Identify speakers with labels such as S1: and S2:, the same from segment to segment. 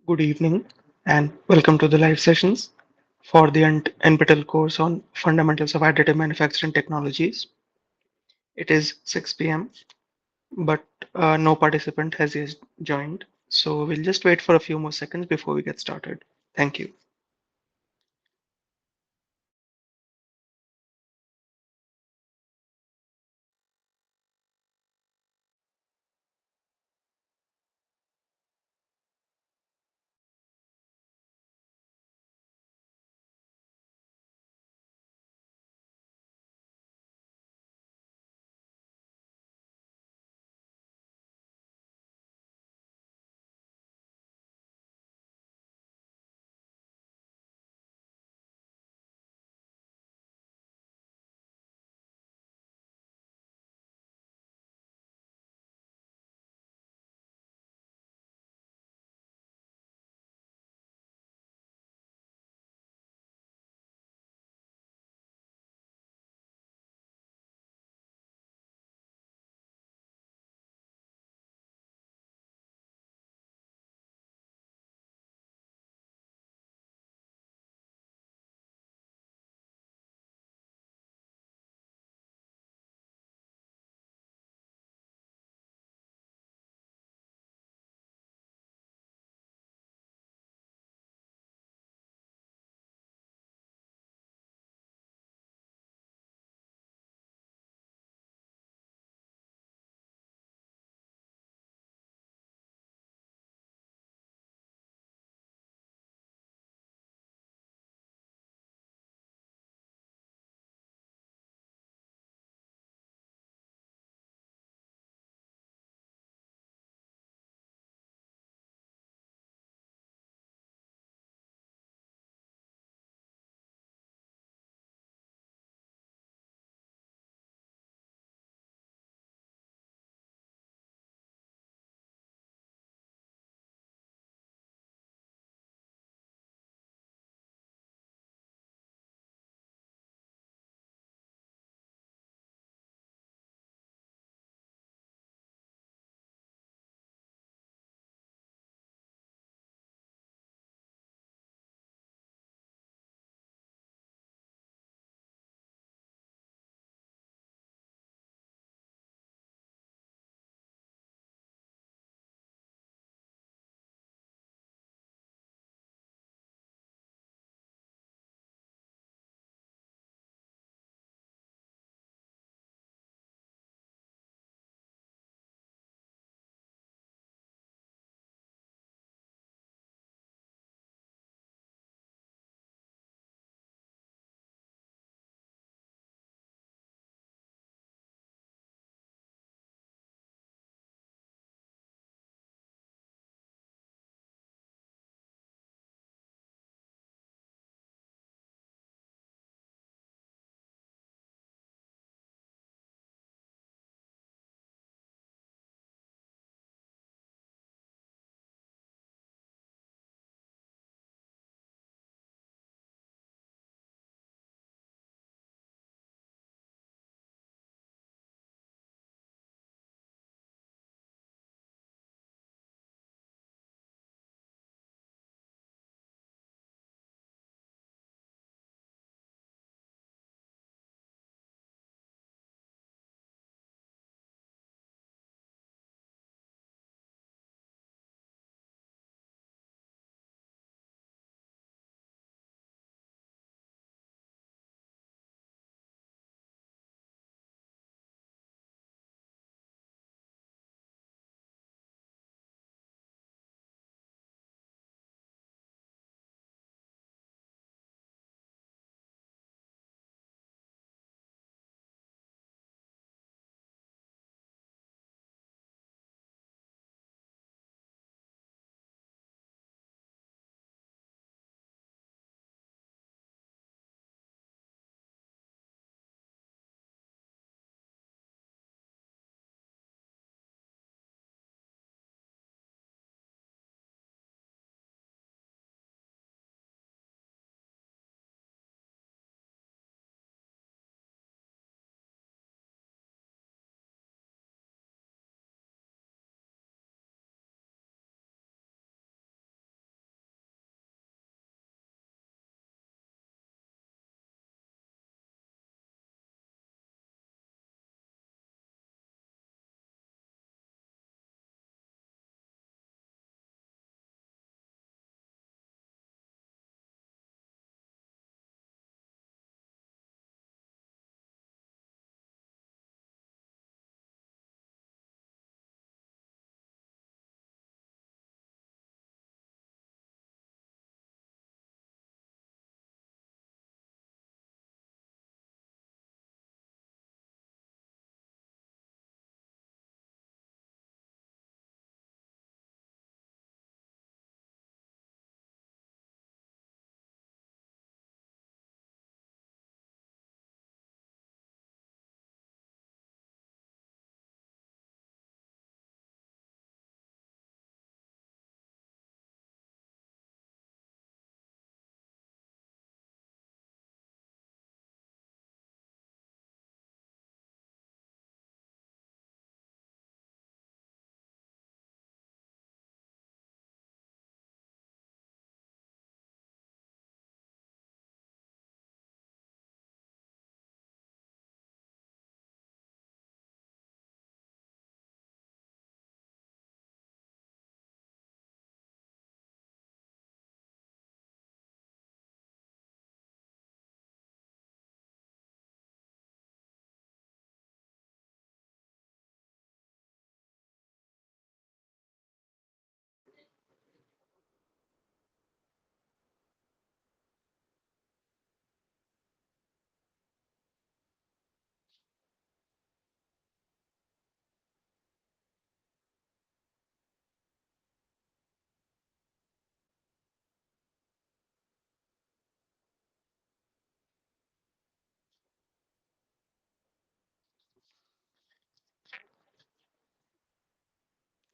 S1: Good evening and welcome to the live sessions for the NPTEL course on Fundamentals of Additive Manufacturing Technologies. It is 6 p.m., but no participant has yet joined. So we'll just wait for a few more seconds before we get started. Thank you.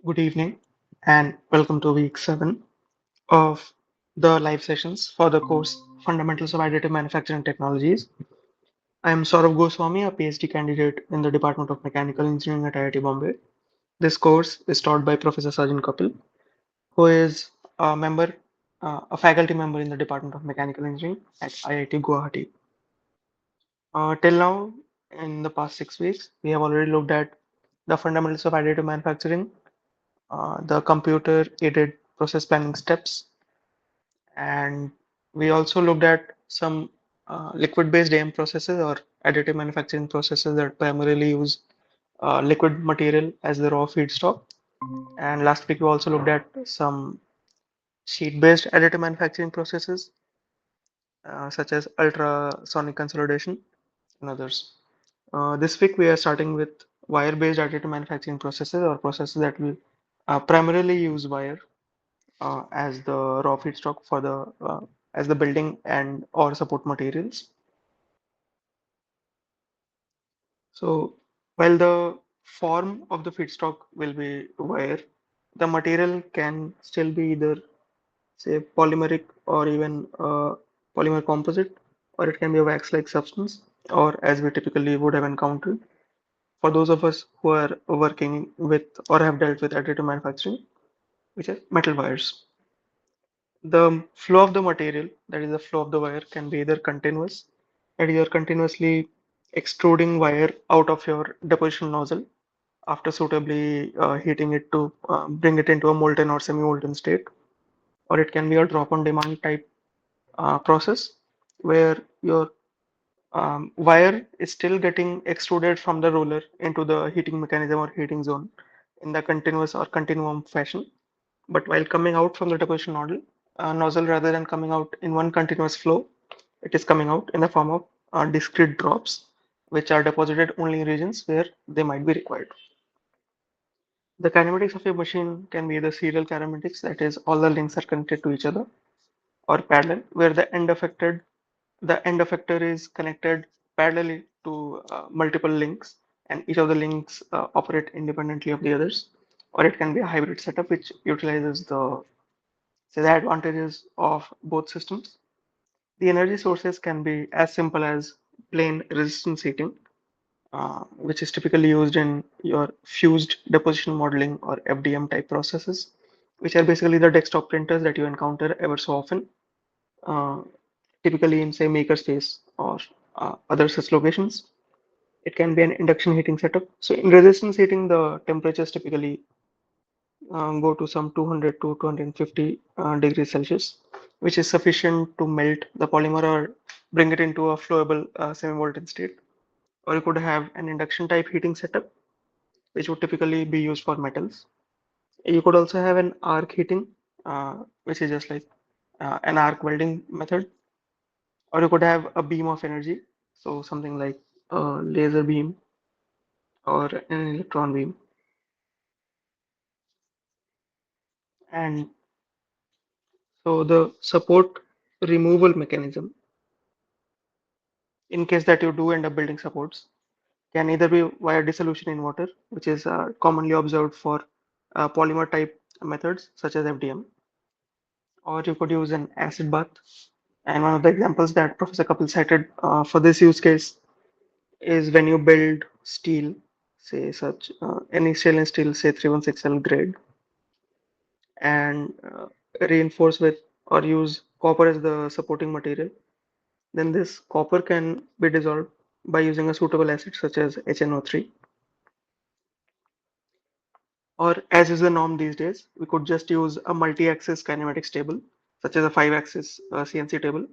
S1: Good evening, and welcome to week 7 of the live sessions for the course Fundamentals of Additive Manufacturing Technologies. I am Sourav Goswami, a PhD candidate in the Department of Mechanical Engineering at IIT Bombay. This course is taught by Professor Sajjan Kapil, who is a faculty member in the Department of Mechanical Engineering at IIT Guwahati. Till now, in the past 6 weeks, we have already looked at the fundamentals of additive manufacturing, the computer aided process planning steps, and we also looked at some liquid based AM processes or additive manufacturing processes that primarily use liquid material as the raw feedstock. And last week we also looked at some sheet based additive manufacturing processes such as ultrasonic consolidation and others. This week we are starting with wire based additive manufacturing processes or processes that will primarily use wire as the raw feedstock for the as the building and or support materials. So while the form of the feedstock will be wire, the material can still be either say polymeric or even polymer composite, or it can be a wax-like substance, or as we typically would have encountered for those of us who are working with or have dealt with additive manufacturing, which are metal wires. The flow of the material, that is the flow of the wire, can be either continuous, that is you're continuously extruding wire out of your deposition nozzle after suitably heating it to bring it into a molten or semi-molten state, or it can be a drop-on-demand type process where your wire is still getting extruded from the roller into the heating mechanism or heating zone in the continuous or continuum fashion. But while coming out from the deposition nozzle, rather than coming out in one continuous flow, it is coming out in the form of discrete drops, which are deposited only in regions where they might be required. The kinematics of a machine can be either serial kinematics, that is, all the links are connected to each other, or parallel, where the end effector is connected parallelly to multiple links, and each of the links operate independently of the others. Or it can be a hybrid setup, which utilizes the advantages of both systems. The energy sources can be as simple as plain resistance heating, which is typically used in your fused deposition modeling or FDM type processes, which are basically the desktop printers that you encounter ever so often, uh, typically in say makerspace or other such locations. It can be an induction heating setup. So in resistance heating, the temperatures typically go to some 200 to 250 degrees Celsius, which is sufficient to melt the polymer or bring it into a flowable semi-molten state. Or you could have an induction type heating setup, which would typically be used for metals. You could also have an arc heating, which is just like an arc welding method, or you could have a beam of energy, so something like a laser beam or an electron beam. And so the support removal mechanism, in case that you do end up building supports, can either be via dissolution in water, which is commonly observed for polymer type methods such as FDM, or you could use an acid bath. And one of the examples that Professor Kapil cited for this use case is when you build steel, say such any stainless steel, say 316L grade, and reinforce with or use copper as the supporting material, then this copper can be dissolved by using a suitable acid such as HNO3. Or as is the norm these days, we could just use a multi-axis kinematics table, such as a 5-axis CNC table,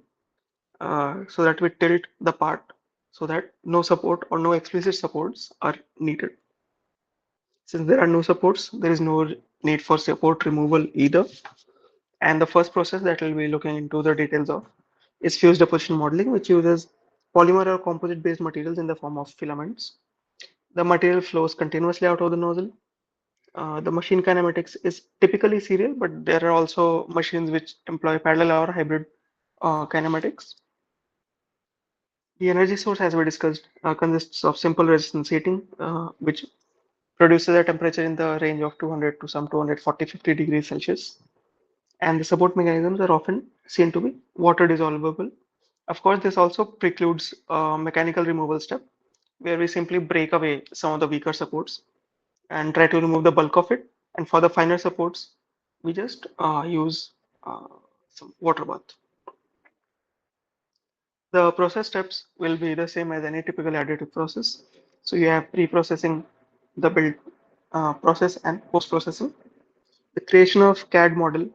S1: so that we tilt the part so that no support or no explicit supports are needed. Since there are no supports, there is no need for support removal either. And the first process that we'll be looking into the details of is fused deposition modeling, which uses polymer or composite based materials in the form of filaments. The material flows continuously out of the nozzle. The machine kinematics is typically serial, but there are also machines which employ parallel or hybrid kinematics. The energy source, as we discussed, consists of simple resistance heating, which produces a temperature in the range of 200 to some 240-50 degrees Celsius. And the support mechanisms are often seen to be water dissolvable. Of course, this also precludes a mechanical removal step where we simply break away some of the weaker supports and try to remove the bulk of it. And for the finer supports, we just use uh, some water bath. The process steps will be the same as any typical additive process. So you have pre-processing, the build process, and post-processing. The creation of CAD model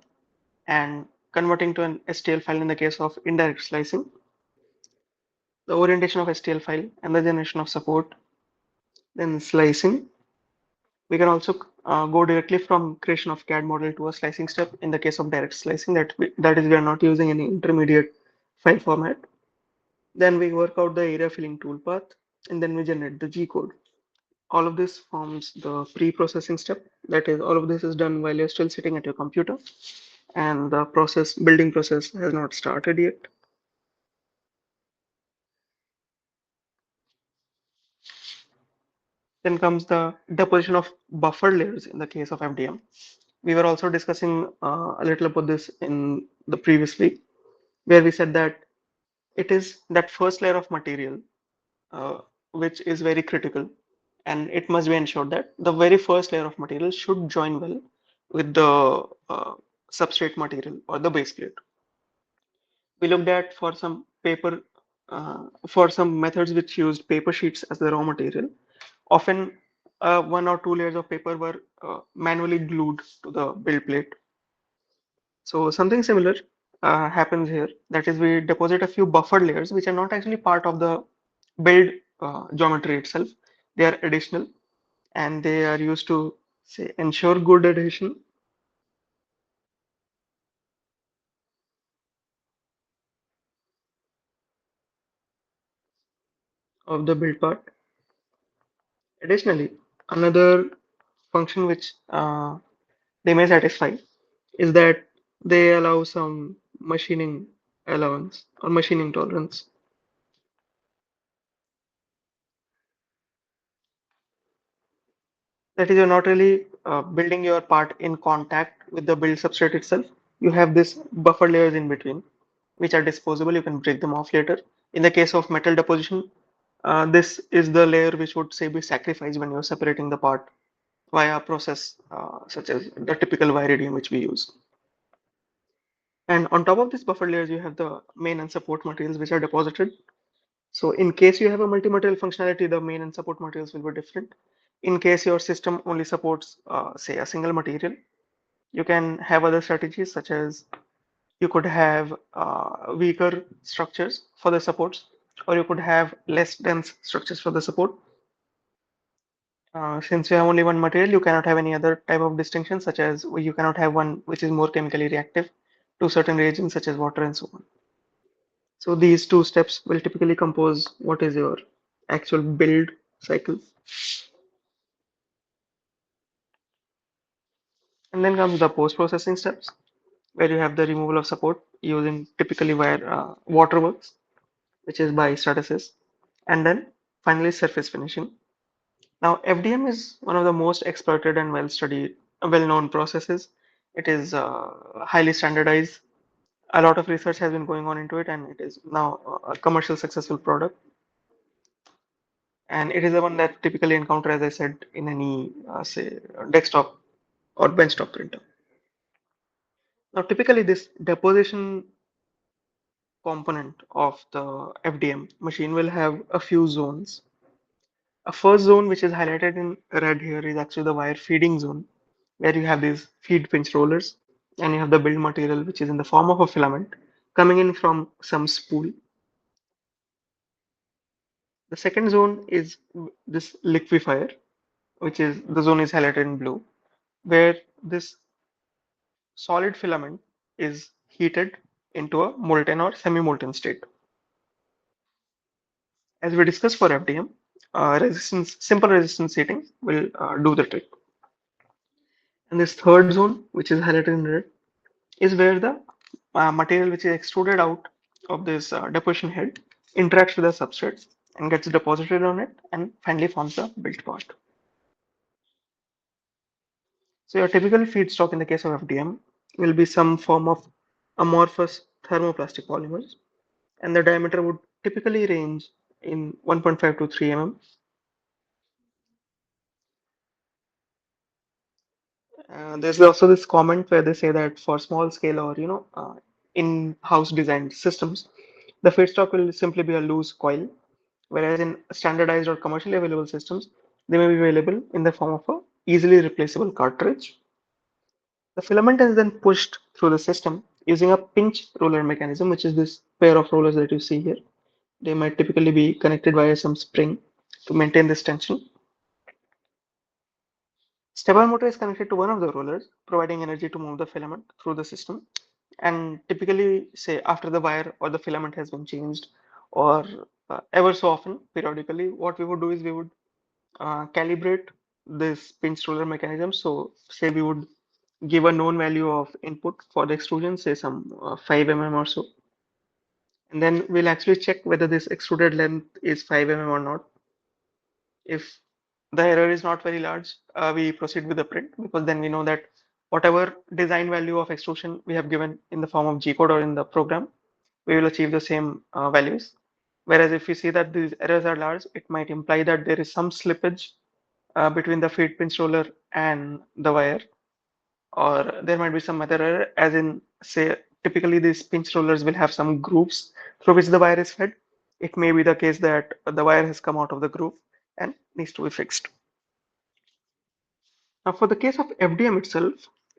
S1: and converting to an STL file in the case of indirect slicing, the orientation of STL file and the generation of support, then slicing. We can also go directly from creation of CAD model to a slicing step in the case of direct slicing, that is we are not using any intermediate file format. Then we work out the area filling toolpath and then we generate the G code. All of this forms the pre-processing step. That is, all of this is done while you're still sitting at your computer and the building process has not started yet. Then comes the deposition of buffer layers in the case of FDM. We were also discussing a little about this in the previous week, where we said that it is that first layer of material uh, which is very critical, and it must be ensured that the very first layer of material should join well with the substrate material or the base plate. We looked at for some methods which used paper sheets as the raw material. Often, one or two layers of paper were manually glued to the build plate. So something similar happens here. That is, we deposit a few buffer layers which are not actually part of the build geometry itself. They are additional and they are used to say ensure good adhesion of the build part. Additionally, another function which they may satisfy is that they allow some machining allowance or machining tolerance. That is, you're not really building your part in contact with the build substrate itself. You have this buffer layers in between, which are disposable. You can break them off later. In the case of metal deposition, this is the layer which would say be sacrificed when you're separating the part via a process such as the typical viridium which we use. And on top of these buffer layers, you have the main and support materials which are deposited. So in case you have a multi-material functionality, the main and support materials will be different. In case your system only supports, say, a single material, you can have other strategies such as you could have weaker structures for the supports, or you could have less dense structures for the support. Since you have only one material, you cannot have any other type of distinction, such as you cannot have one which is more chemically reactive to certain reagents such as water and so on. So these two steps will typically compose what is your actual build cycle. And then comes the post-processing steps, where you have the removal of support using typically via waterworks, which is by statistics, and then finally surface finishing. Now, FDM is one of the most exploited and well-studied, well-known processes. It is highly standardized. A lot of research has been going on into it, and it is now a commercial successful product. And it is the one that typically encounter, as I said, in any say desktop or benchtop printer. Now, typically this deposition component of the FDM machine will have a few zones. A first zone, which is highlighted in red here, is actually the wire feeding zone, where you have these feed pinch rollers and you have the build material, which is in the form of a filament coming in from some spool. The second zone is this liquefier, which is the zone is highlighted in blue, where this solid filament is heated into a molten or semi-molten state. As we discussed for FDM, simple resistance heating will do the trick. And this third zone, which is highlighted in red, is where the material which is extruded out of this deposition head interacts with the substrate and gets deposited on it and finally forms the built part. So your typical feedstock in the case of FDM will be some form of amorphous thermoplastic polymers, and the diameter would typically range in 1.5 to 3 mm. There's also this comment where they say that for small scale or in-house designed systems, the feedstock will simply be a loose coil, whereas in standardized or commercially available systems, they may be available in the form of a easily replaceable cartridge. The filament is then pushed through the system using a pinch roller mechanism, which is this pair of rollers that you see here. They might typically be connected via some spring to maintain this tension. Stepper motor is connected to one of the rollers, providing energy to move the filament through the system. And typically, say after the wire or the filament has been changed, or ever so often, periodically, what we would do is we would calibrate this pinch roller mechanism. So, say we would give a known value of input for the extrusion, say some 5 mm or so, and then we'll actually check whether this extruded length is 5 mm or not. If the error is not very large, we proceed with the print, because then we know that whatever design value of extrusion we have given in the form of G code or in the program, we will achieve the same values. Whereas if we see that these errors are large, it might imply that there is some slippage between the feed pinch roller and the wire, or there might be some other error, as in, say, typically these pinch rollers will have some grooves through which the wire is fed. It may be the case that the wire has come out of the groove and needs to be fixed. Now, for the case of FDM itself,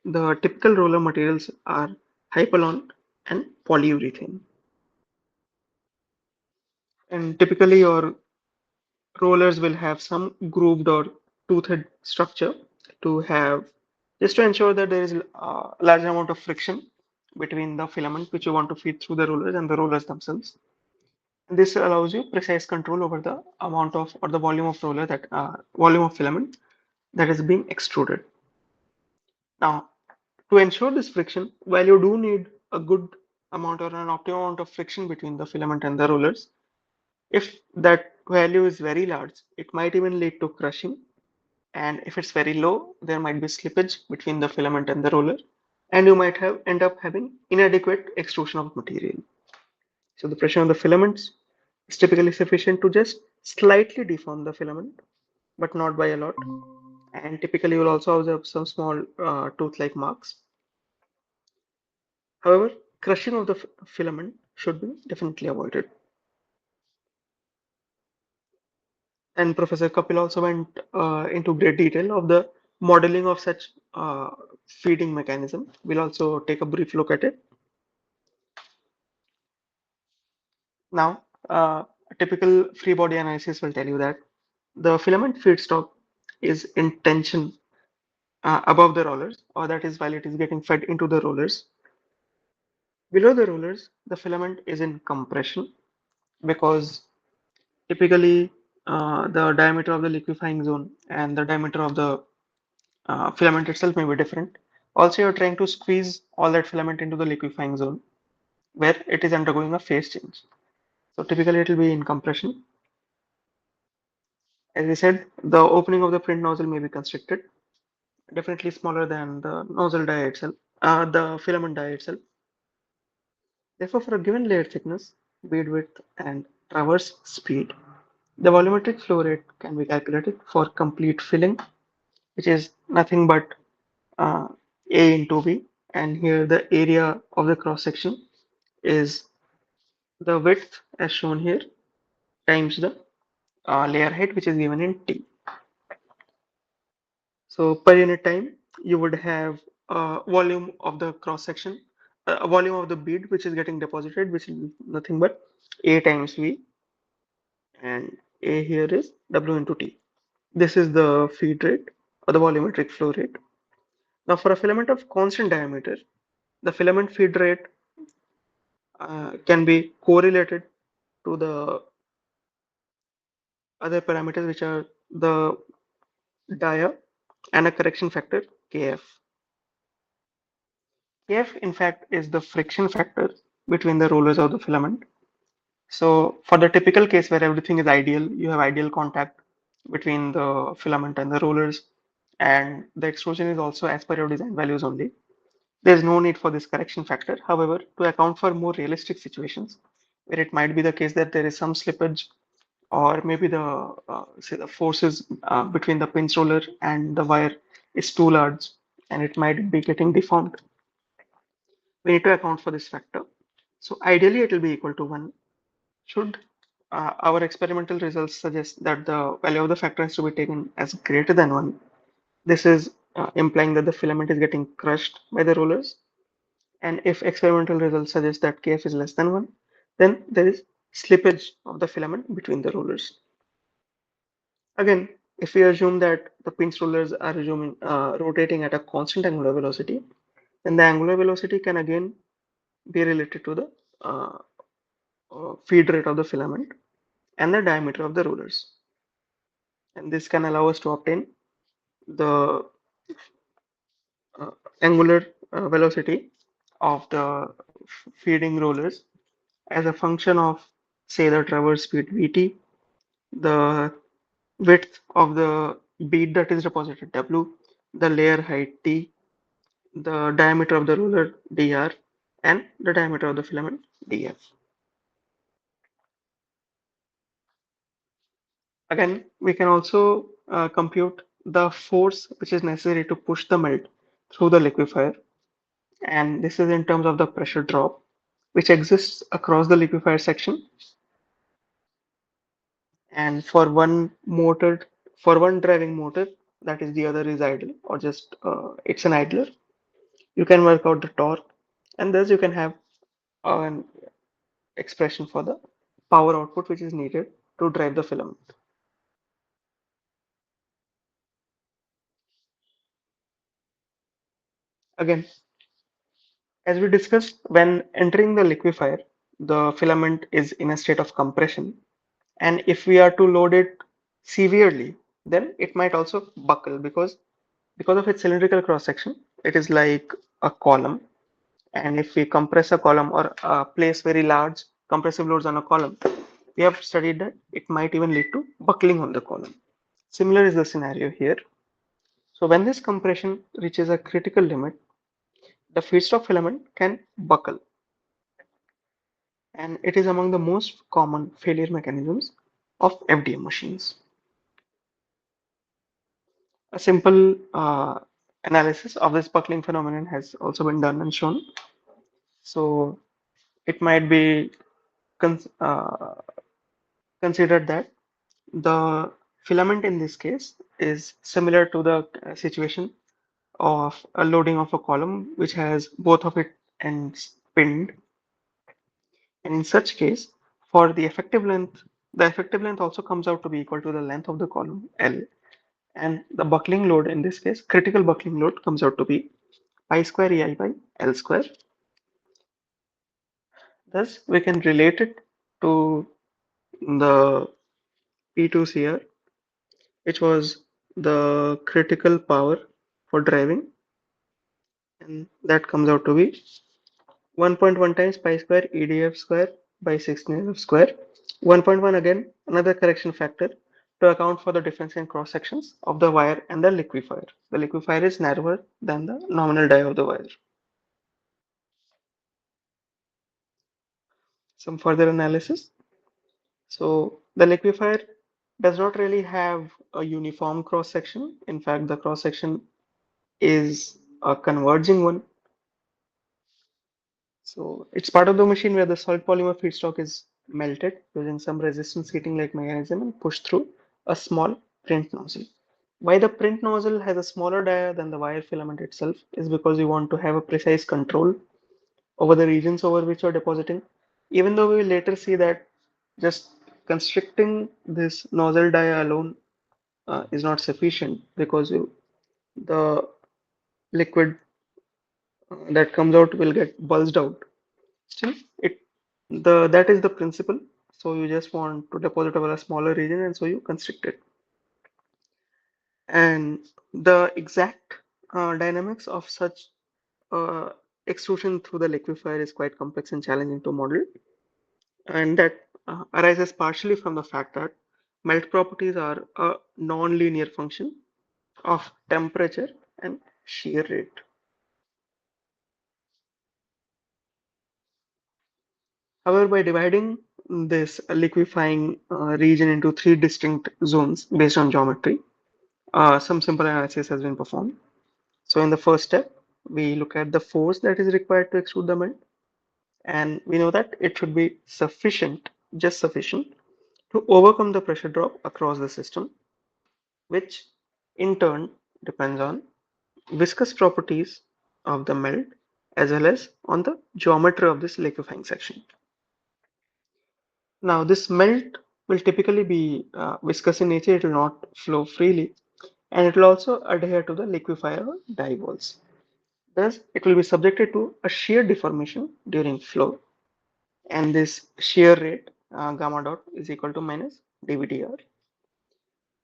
S1: the typical roller materials are hypalon and polyurethane. And typically, your rollers will have some grooved or toothed structure to have, just to ensure that there is a large amount of friction between the filament which you want to feed through the rollers and the rollers themselves. This allows you precise control over the amount of or the volume of roller that volume of filament that is being extruded. Now, to ensure this friction, while you do need a good amount or an optimum amount of friction between the filament and the rollers, if that value is very large, it might even lead to crushing. And if it's very low, there might be slippage between the filament and the roller, and you might have end up having inadequate extrusion of material. So the pressure on the filaments is typically sufficient to just slightly deform the filament, but not by a lot. And typically you'll also observe some small tooth-like marks. However, crushing of the filament should be definitely avoided. And Professor Kapil also went into great detail of the modeling of such feeding mechanism. We'll also take a brief look at it. Now, a typical free body analysis will tell you that the filament feedstock is in tension above the rollers, or that is while it is getting fed into the rollers. Below the rollers, the filament is in compression, because typically the diameter of the liquefying zone and the diameter of the filament itself may be different. Also, you're trying to squeeze all that filament into the liquefying zone where it is undergoing a phase change. So typically it will be in compression. As I said, the opening of the print nozzle may be constricted, definitely smaller than the nozzle die itself, the filament die itself. Therefore, for a given layer thickness, bead width, and traverse speed, the volumetric flow rate can be calculated for complete filling, which is nothing but A into V. And here the area of the cross section is the width as shown here times the layer height, which is given in T. So per unit time, you would have volume of the cross section, volume of the bead which is getting deposited, which is nothing but A times V, and A here is W into T. This is the feed rate or the volumetric flow rate. Now for a filament of constant diameter, the filament feed rate can be correlated to the other parameters, which are the dia and a correction factor Kf. Kf in fact is the friction factor between the rollers of the filament. So for the typical case where everything is ideal, you have ideal contact between the filament and the rollers, and the extrusion is also as per your design values only. There is no need for this correction factor. However, to account for more realistic situations where it might be the case that there is some slippage, or maybe the say the forces between the pinch roller and the wire is too large and it might be getting deformed, we need to account for this factor. So ideally it will be equal to 1. Should our experimental results suggest that the value of the factor has to be taken as greater than 1, this is implying that the filament is getting crushed by the rollers. And if experimental results suggest that Kf is less than 1, then there is slippage of the filament between the rollers. Again, if we assume that the pinch rollers are rotating at a constant angular velocity, then the angular velocity can again be related to the uh, feed rate of the filament and the diameter of the rollers. And this can allow us to obtain the uh, angular velocity of the feeding rollers as a function of, say, the traverse speed Vt, the width of the bead that is deposited W, the layer height T, the diameter of the roller dr, and the diameter of the filament df. Again, we can also compute the force which is necessary to push the melt through the liquefier, and this is in terms of the pressure drop which exists across the liquefier section. And for one driving motor, that is the other is idle or just it's an idler, you can work out the torque, and thus you can have an expression for the power output which is needed to drive the filament. Again, as we discussed, when entering the liquefier, the filament is in a state of compression, and if we are to load it severely, then it might also buckle because of its cylindrical cross section. It is like a column, and if we compress a column or place very large compressive loads on a column, we have studied that it might even lead to buckling on the column. Similar is the scenario here. So when this compression reaches a critical limit, the feedstock filament can buckle, and it is among the most common failure mechanisms of FDM machines. A simple analysis of this buckling phenomenon has also been done and shown. So it might be cons considered that the filament in this case is similar to the situation of a loading of a column which has both of its ends pinned. And in such case, for the effective length also comes out to be equal to the length of the column L. And the buckling load in this case, critical buckling load comes out to be pi square EI by L square. Thus, we can relate it to the P2 here, which was the critical power for driving, and that comes out to be 1.1 times pi square EDF square by 16 f square. 1.1 again, another correction factor to account for the difference in cross sections of the wire and the liquefier. The liquefier is narrower than the nominal die of the wire. Some further analysis. So the liquefier does not really have a uniform cross section. In fact, the cross section is a converging one. So it's part of the machine where the solid polymer feedstock is melted using some resistance heating like mechanism and pushed through a small print nozzle. Why the print nozzle has a smaller dia than the wire filament itself is because you want to have a precise control over the regions over which you're depositing. Even though we will later see that just constricting this nozzle dia alone is not sufficient because the liquid that comes out will get bulged out. Still, it that is the principle. So you just want to deposit over a smaller region, and so you constrict it. And the exact dynamics of such uh, extrusion through the liquefier is quite complex and challenging to model, and that arises partially from the fact that melt properties are a non-linear function, of temperature and shear rate. However, by dividing this liquefying region into three distinct zones based on geometry, some simple analysis has been performed. So in the first step, we look at the force that is required to extrude the melt, and we know that it should be sufficient, just sufficient, to overcome the pressure drop across the system, which in turn depends on viscous properties of the melt as well as on the geometry of this liquefying section. Now, this melt will typically be viscous in nature, it will not flow freely, and it will also adhere to the liquefier or dye walls. Thus, it will be subjected to a shear deformation during flow, and this shear rate gamma dot is equal to minus dVdr.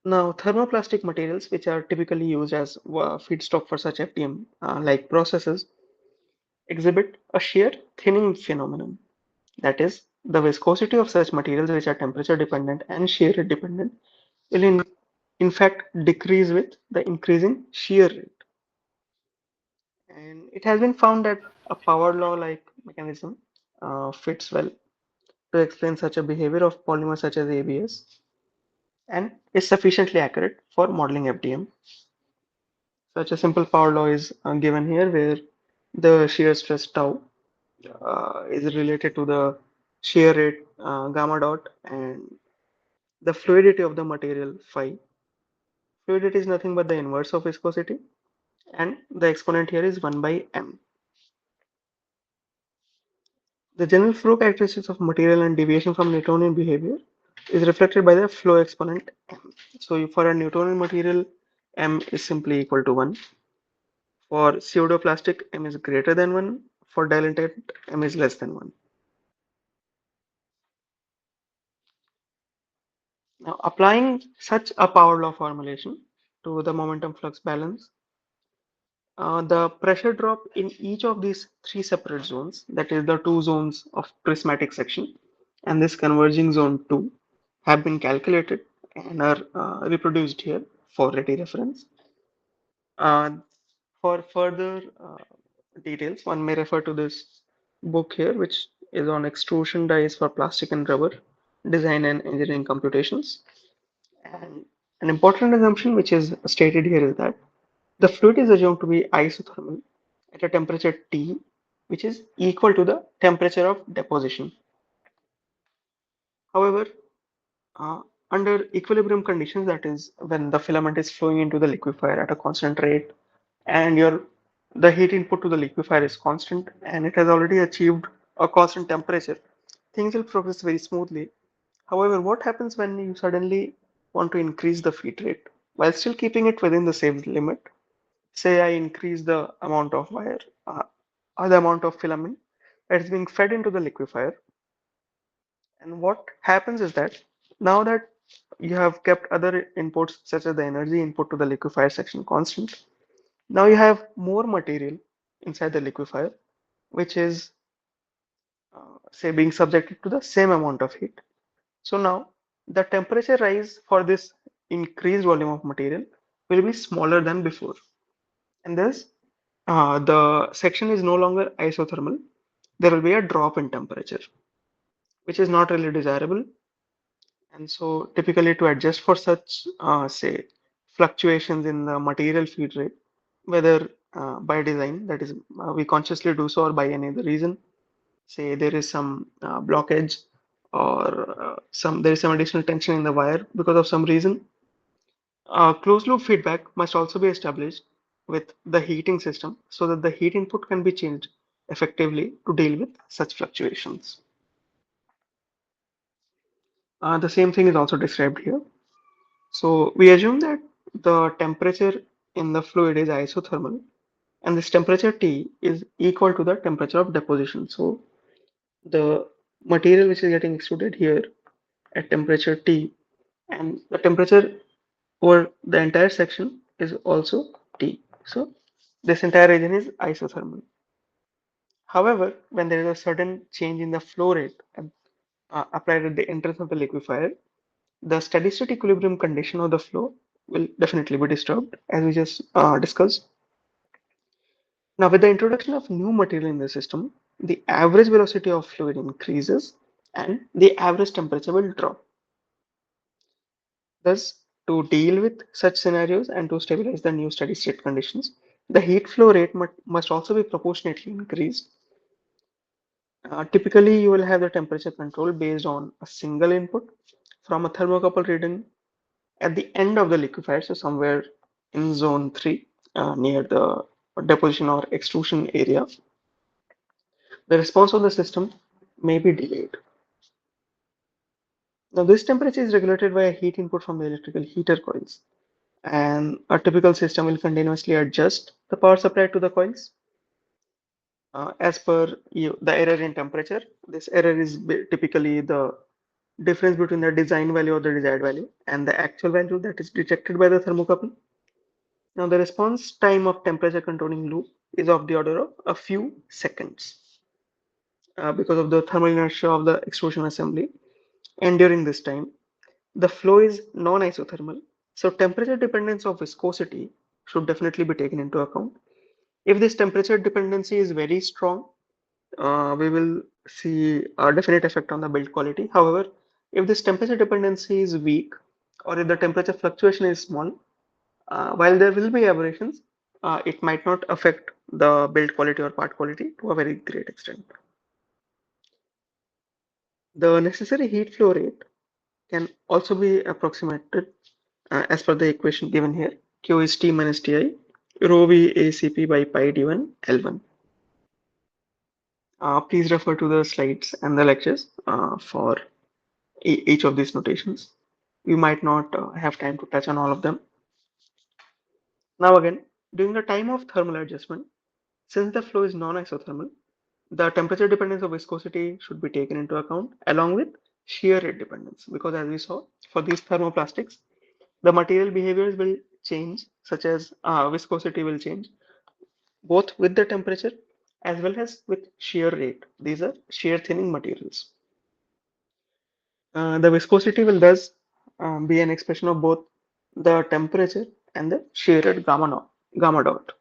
S1: Now, thermoplastic materials, which are typically used as feedstock for such FDM like processes, exhibit a shear thinning phenomenon. That is, the viscosity of such materials which are temperature dependent and shear rate dependent will in fact decrease with the increasing shear rate. And it has been found that a power law like mechanism fits well to explain such a behavior of polymers such as ABS and is sufficiently accurate for modeling FDM. Such a simple power law is given here where the shear stress tau is related to the shear rate gamma dot and the fluidity of the material phi. Fluidity is nothing but the inverse of viscosity, and the exponent here is 1 by m. The general flow characteristics of material and deviation from Newtonian behavior is reflected by the flow exponent m. So for a Newtonian material, m is simply equal to 1. For pseudoplastic, m is greater than 1. For dilatant, m is less than 1. Now, applying such a power law formulation to the momentum flux balance, the pressure drop in each of these three separate zones, that is the two zones of prismatic section and this converging zone 2, have been calculated and are reproduced here for ready reference. Uh, for further details, one may refer to this book here, which is on extrusion dies for plastic and rubber, design and engineering computations. And an important assumption which is stated here is that the fluid is assumed to be isothermal at a temperature T, which is equal to the temperature of deposition. However, uh, under equilibrium conditions, that is when the filament is flowing into the liquefier at a constant rate and the heat input to the liquefier is constant and it has already achieved a constant temperature, things will progress very smoothly. However, what happens when you suddenly want to increase the feed rate while still keeping it within the same limit? Say I increase the amount of wire or the amount of filament that is being fed into the liquefier. And what happens is that now that you have kept other inputs such as the energy input to the liquefier section constant, now you have more material inside the liquefier, which is say being subjected to the same amount of heat. So now the temperature rise for this increased volume of material will be smaller than before. And thus the section is no longer isothermal. There will be a drop in temperature, which is not really desirable. And so typically to adjust for such, say, fluctuations in the material feed rate, whether by design, that is, we consciously do so or by any other reason, say there is some blockage or there is some additional tension in the wire because of some reason, closed loop feedback must also be established with the heating system so that the heat input can be changed effectively to deal with such fluctuations. The same thing is also described here. So we assume that the temperature in the fluid is isothermal and this temperature T is equal to the temperature of deposition. So the material which is getting extruded here at temperature T and the temperature over the entire section is also T. So this entire region is isothermal. However, when there is a sudden change in the flow rate applied at the entrance of the liquefier, the steady state equilibrium condition of the flow will definitely be disturbed, as we just discussed. Now, with the introduction of new material in the system, the average velocity of fluid increases and the average temperature will drop. Thus, to deal with such scenarios and to stabilize the new steady state conditions, the heat flow rate must also be proportionately increased. Typically, you will have the temperature control based on a single input from a thermocouple reading at the end of the liquefier, so somewhere in zone 3 near the deposition or extrusion area. The response of the system may be delayed. Now, this temperature is regulated by a heat input from the electrical heater coils, and a typical system will continuously adjust the power supply to the coils as per the error in temperature. This error is typically the difference between the design value or the desired value and the actual value that is detected by the thermocouple. Now, the response time of temperature controlling loop is of the order of a few seconds because of the thermal inertia of the extrusion assembly. And during this time, the flow is non-isothermal, so temperature dependence of viscosity should definitely be taken into account. If this temperature dependency is very strong, we will see a definite effect on the build quality. However, if this temperature dependency is weak or if the temperature fluctuation is small, while there will be aberrations, it might not affect the build quality or part quality to a very great extent. The necessary heat flow rate can also be approximated as per the equation given here. Q is T minus Ti, rho V ACP by pi d1 L1. Please refer to the slides and the lectures for each of these notations. We might not have time to touch on all of them. Now again, during the time of thermal adjustment, since the flow is non-isothermal, the temperature dependence of viscosity should be taken into account along with shear rate dependence, because as we saw for these thermoplastics, the material behaviors will change, such as viscosity will change both with the temperature as well as with shear rate. These are shear thinning materials. The viscosity will thus be an expression of both the temperature and the shear rate gamma dot.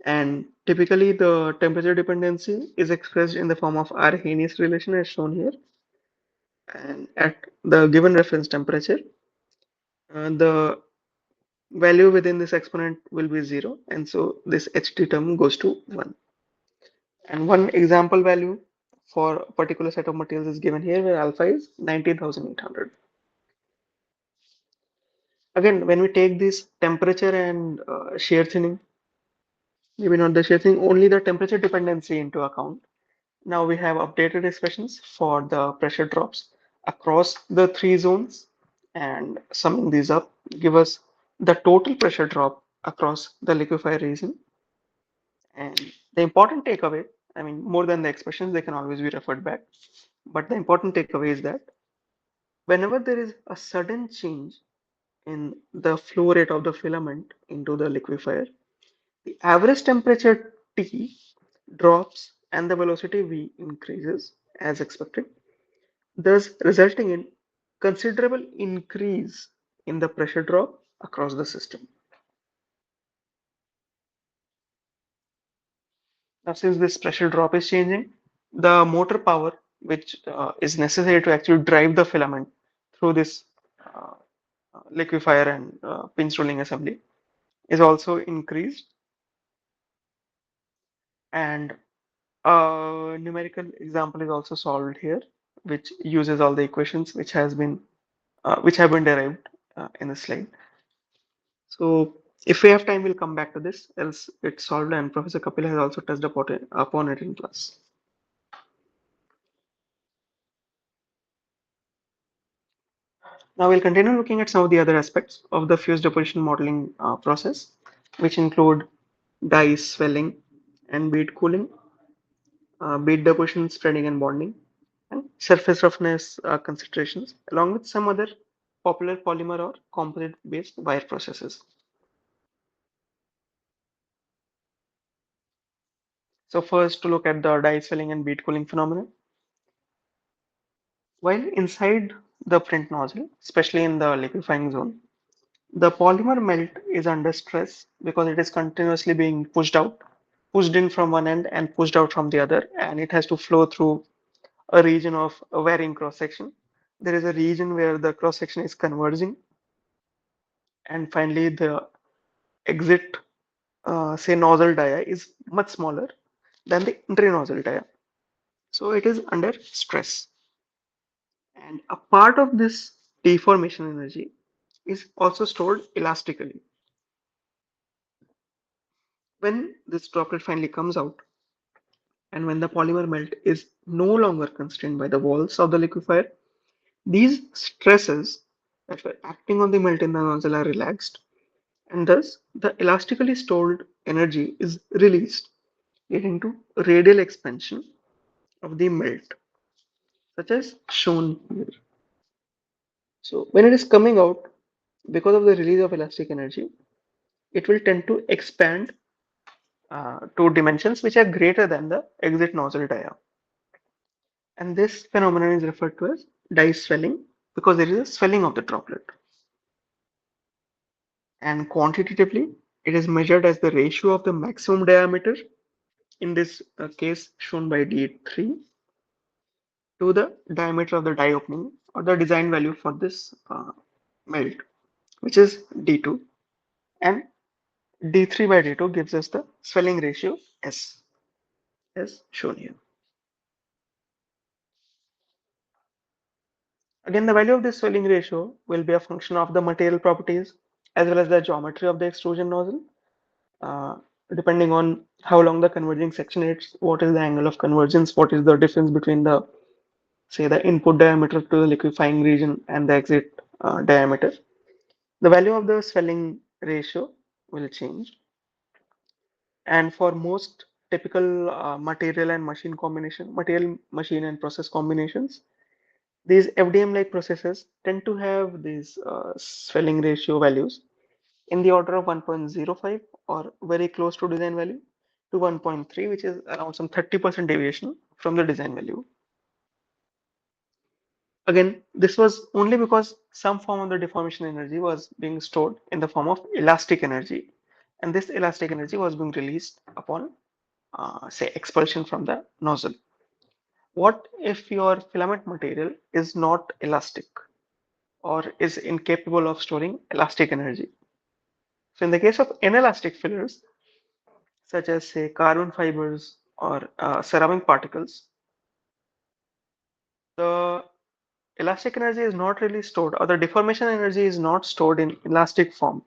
S1: And typically the temperature dependency is expressed in the form of Arrhenius relation as shown here. And at the given reference temperature, the value within this exponent will be 0. And so this HT term goes to 1. And one example value for a particular set of materials is given here where alpha is 19,800. Again, when we take this temperature and shear thinning, maybe not the shear thinning, only the temperature dependency into account. Now we have updated expressions for the pressure drops across the three zones, and summing these up give us the total pressure drop across the liquefier region. And the important takeaway, I mean, more than the expressions, they can always be referred back. But the important takeaway is that whenever there is a sudden change in the flow rate of the filament into the liquefier, the average temperature T drops and the velocity V increases as expected, thus resulting in considerable increase in the pressure drop across the system. Now, since this pressure drop is changing, the motor power which is necessary to actually drive the filament through this uh, liquefier and pinch rolling assembly is also increased, and a numerical example is also solved here, which uses all the equations which have been derived in the slide. So if we have time, we'll come back to this, else it's solved and Professor Kapil has also touched upon it in class. Now we'll continue looking at some of the other aspects of the fused deposition modeling process, which include die swelling and bead cooling, bead deposition, spreading and bonding, and surface roughness considerations, along with some other popular polymer or composite-based wire processes. So first to look at the die swelling and bead cooling phenomenon. While inside the print nozzle, especially in the liquefying zone. The polymer melt is under stress because it is continuously being pushed in from one end and pushed out from the other, and it has to flow through a region of a varying cross section. There is a region where the cross section is converging, and finally the exit, say nozzle dia, is much smaller than the entry nozzle dia. So it is under stress. And a part of this deformation energy is also stored elastically. When this droplet finally comes out, and when the polymer melt is no longer constrained by the walls of the liquefier, these stresses that were acting on the melt in the nozzle are relaxed, and thus the elastically stored energy is released, leading to radial expansion of the melt, such as shown here. So when it is coming out, because of the release of elastic energy, it will tend to expand to dimensions which are greater than the exit nozzle dia. And this phenomenon is referred to as dye swelling because there is a swelling of the droplet. And quantitatively, it is measured as the ratio of the maximum diameter, in this case shown by D3, to the diameter of the die opening or the design value for this melt, which is D2. And D3 by D2 gives us the swelling ratio S, as shown here. Again, the value of this swelling ratio will be a function of the material properties as well as the geometry of the extrusion nozzle, uh, depending on how long the converging section is, what is the angle of convergence, what is the difference between the, say, the input diameter to the liquefying region and the exit diameter. The value of the swelling ratio will change. And for most typical material and machine combination, material, machine, and process combinations, these FDM-like processes tend to have these swelling ratio values in the order of 1.05 or very close to design value to 1.3, which is around some 30% deviation from the design value. Again, this was only because some form of the deformation energy was being stored in the form of elastic energy, and this elastic energy was being released upon, say, expulsion from the nozzle. What if your filament material is not elastic or is incapable of storing elastic energy? So, in the case of inelastic fillers, such as, say, carbon fibers or ceramic particles, the elastic energy is not really stored, or the deformation energy is not stored in elastic form,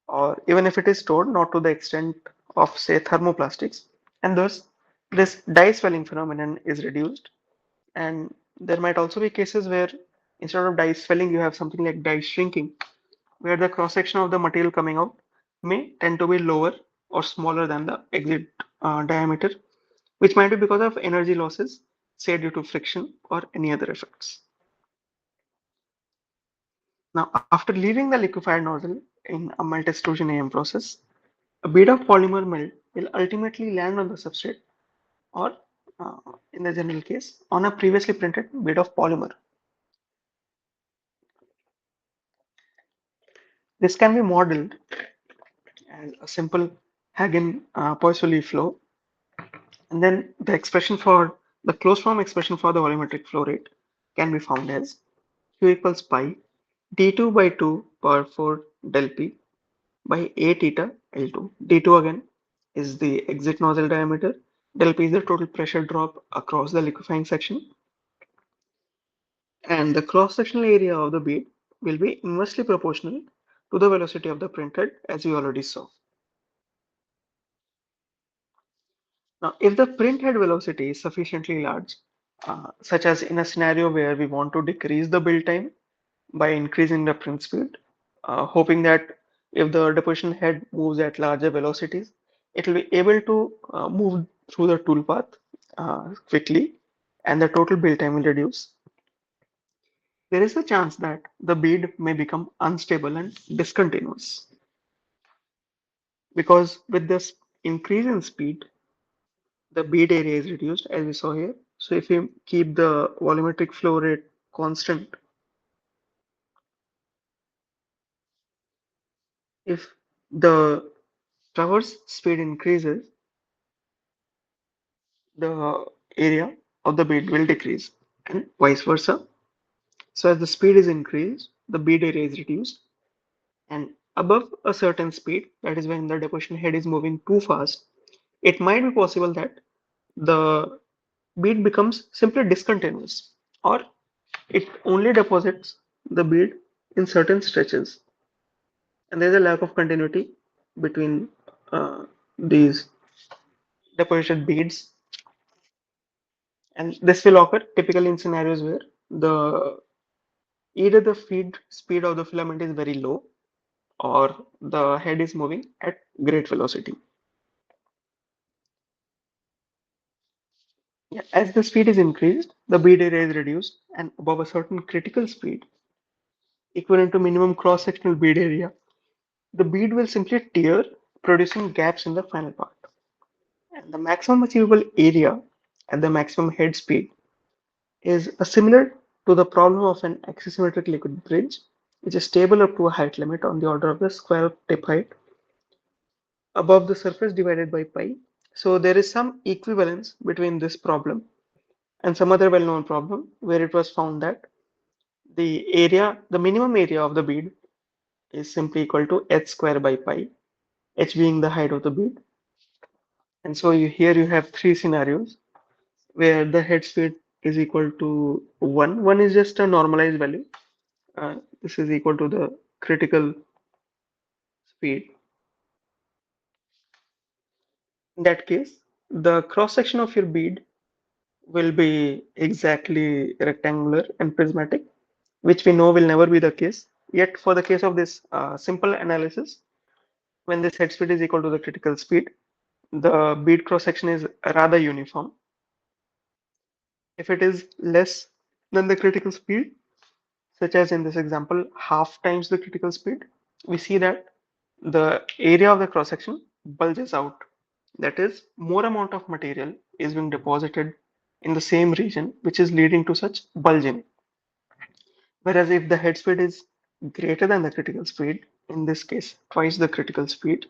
S1: or even if it is stored, not to the extent of, say, thermoplastics, and thus this dye swelling phenomenon is reduced. And there might also be cases where instead of dye swelling, you have something like dye shrinking, where the cross section of the material coming out may tend to be lower or smaller than the exit diameter, which might be because of energy losses, say due to friction or any other effects. Now, after leaving the liquefied nozzle in a melt extrusion AM process, a bead of polymer melt will ultimately land on the substrate, or uh, in the general case, on a previously printed bead of polymer. This can be modeled as a simple Hagen-Poiseuille flow, and then the expression for the closed form expression for the volumetric flow rate can be found as Q equals pi d2 by 2 power 4 del p by A theta L2. D2 again is the exit nozzle diameter. Del P is the total pressure drop across the liquefying section. And the cross-sectional area of the bead will be inversely proportional to the velocity of the printhead, as we already saw. Now, if the printhead velocity is sufficiently large, such as in a scenario where we want to decrease the build time by increasing the print speed, hoping that if the deposition head moves at larger velocities, it will be able to move through the toolpath quickly, and the total build time will reduce. There is a chance that the bead may become unstable and discontinuous because with this increase in speed, the bead area is reduced as we saw here. So if you keep the volumetric flow rate constant. If the traverse speed increases, the area of the bead will decrease, and vice versa. So as the speed is increased, the bead area is reduced, and above a certain speed, that is when the deposition head is moving too fast, it might be possible that the bead becomes simply discontinuous, or it only deposits the bead in certain stretches, and there is a lack of continuity between these deposited beads. And this will occur typically in scenarios where the either the feed speed of the filament is very low or the head is moving at great velocity. Yeah, as the speed is increased, the bead area is reduced, and above a certain critical speed, equivalent to minimum cross-sectional bead area, the bead will simply tear, producing gaps in the final part. And the maximum achievable area at the maximum head speed is similar to the problem of an axisymmetric liquid bridge, which is stable up to a height limit on the order of the square of tip height above the surface divided by pi. So there is some equivalence between this problem and some other well-known problem where it was found that the minimum area of the bead is simply equal to h square by pi, h being the height of the bead. And so here you have three scenarios where the head speed is equal to 1. 1 is just a normalized value. This is equal to the critical speed. In that case, the cross section of your bead will be exactly rectangular and prismatic, which we know will never be the case. Yet, for the case of this simple analysis, when this head speed is equal to the critical speed, the bead cross section is rather uniform. If it is less than the critical speed, such as in this example, half times the critical speed, we see that the area of the cross section bulges out. That is, more amount of material is being deposited in the same region, which is leading to such bulging. Whereas if the head speed is greater than the critical speed, in this case, twice the critical speed,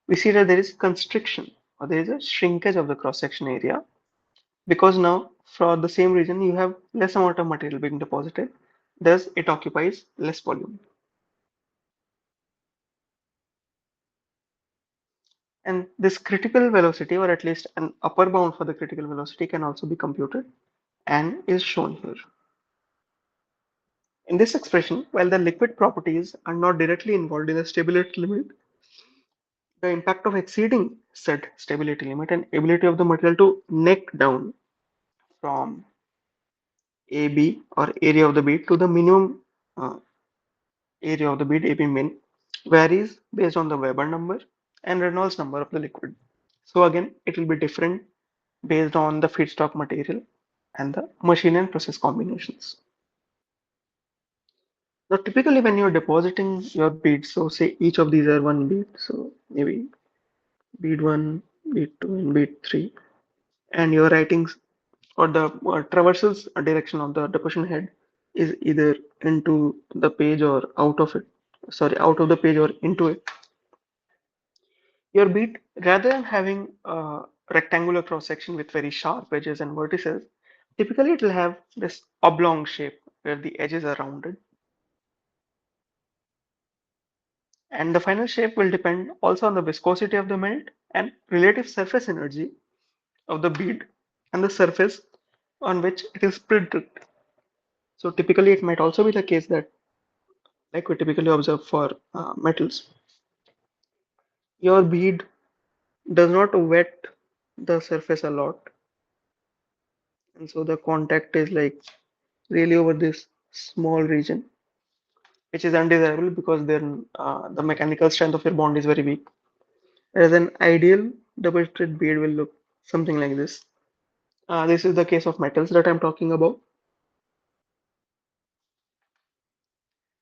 S1: we see that there is constriction or there is a shrinkage of the cross section area because now for the same region you have less amount of material being deposited, thus it occupies less volume. And this critical velocity, or at least an upper bound for the critical velocity, can also be computed and is shown here. In this expression, while the liquid properties are not directly involved in the stability limit, the impact of exceeding said stability limit and ability of the material to neck down from AB or area of the bead to the minimum area of the bead AB min varies based on the Weber number and Reynolds number of the liquid. So again, it will be different based on the feedstock material and the machine and process combinations. Now, typically when you're depositing your beads, so say each of these are one bead, so maybe bead 1, bead 2, and bead 3, and your writings or the traversal direction of the deposition head is either into the page or out of it, sorry, out of the page or into it. Your bead, rather than having a rectangular cross section with very sharp edges and vertices, typically it will have this oblong shape where the edges are rounded. And the final shape will depend also on the viscosity of the melt and relative surface energy of the bead and the surface on which it is printed. So typically it might also be the case that, like we typically observe for metals, your bead does not wet the surface a lot, and so the contact is like really over this small region, which is undesirable because then the mechanical strength of your bond is very weak. Whereas an ideal double-straight bead will look something like this. This is the case of metals that I'm talking about.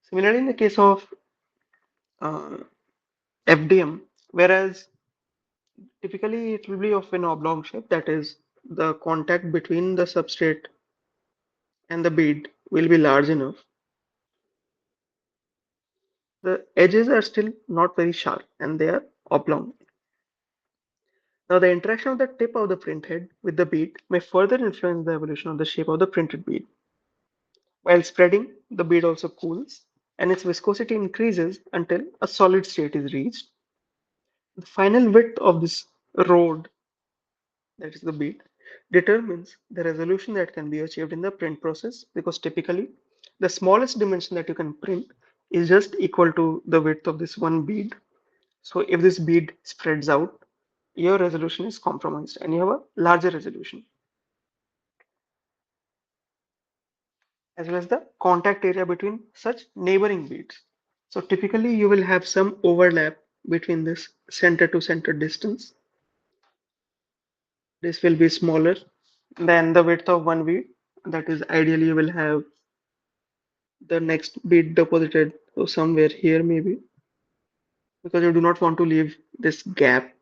S1: Similarly, in the case of uh, FDM, whereas typically it will be of an oblong shape, that is, the contact between the substrate and the bead will be large enough, the edges are still not very sharp and they are oblong. Now, the interaction of the tip of the print head with the bead may further influence the evolution of the shape of the printed bead. While spreading, the bead also cools and its viscosity increases until a solid state is reached. The final width of this rod, that is the bead, determines the resolution that can be achieved in the print process because typically the smallest dimension that you can print is just equal to the width of this one bead. So if this bead spreads out, your resolution is compromised and you have a larger resolution, as well as the contact area between such neighboring beads. So typically you will have some overlap between this center to center distance. This will be smaller than the width of one bead. That is, ideally you will have the next bead deposited so somewhere here maybe, because you do not want to leave this gap.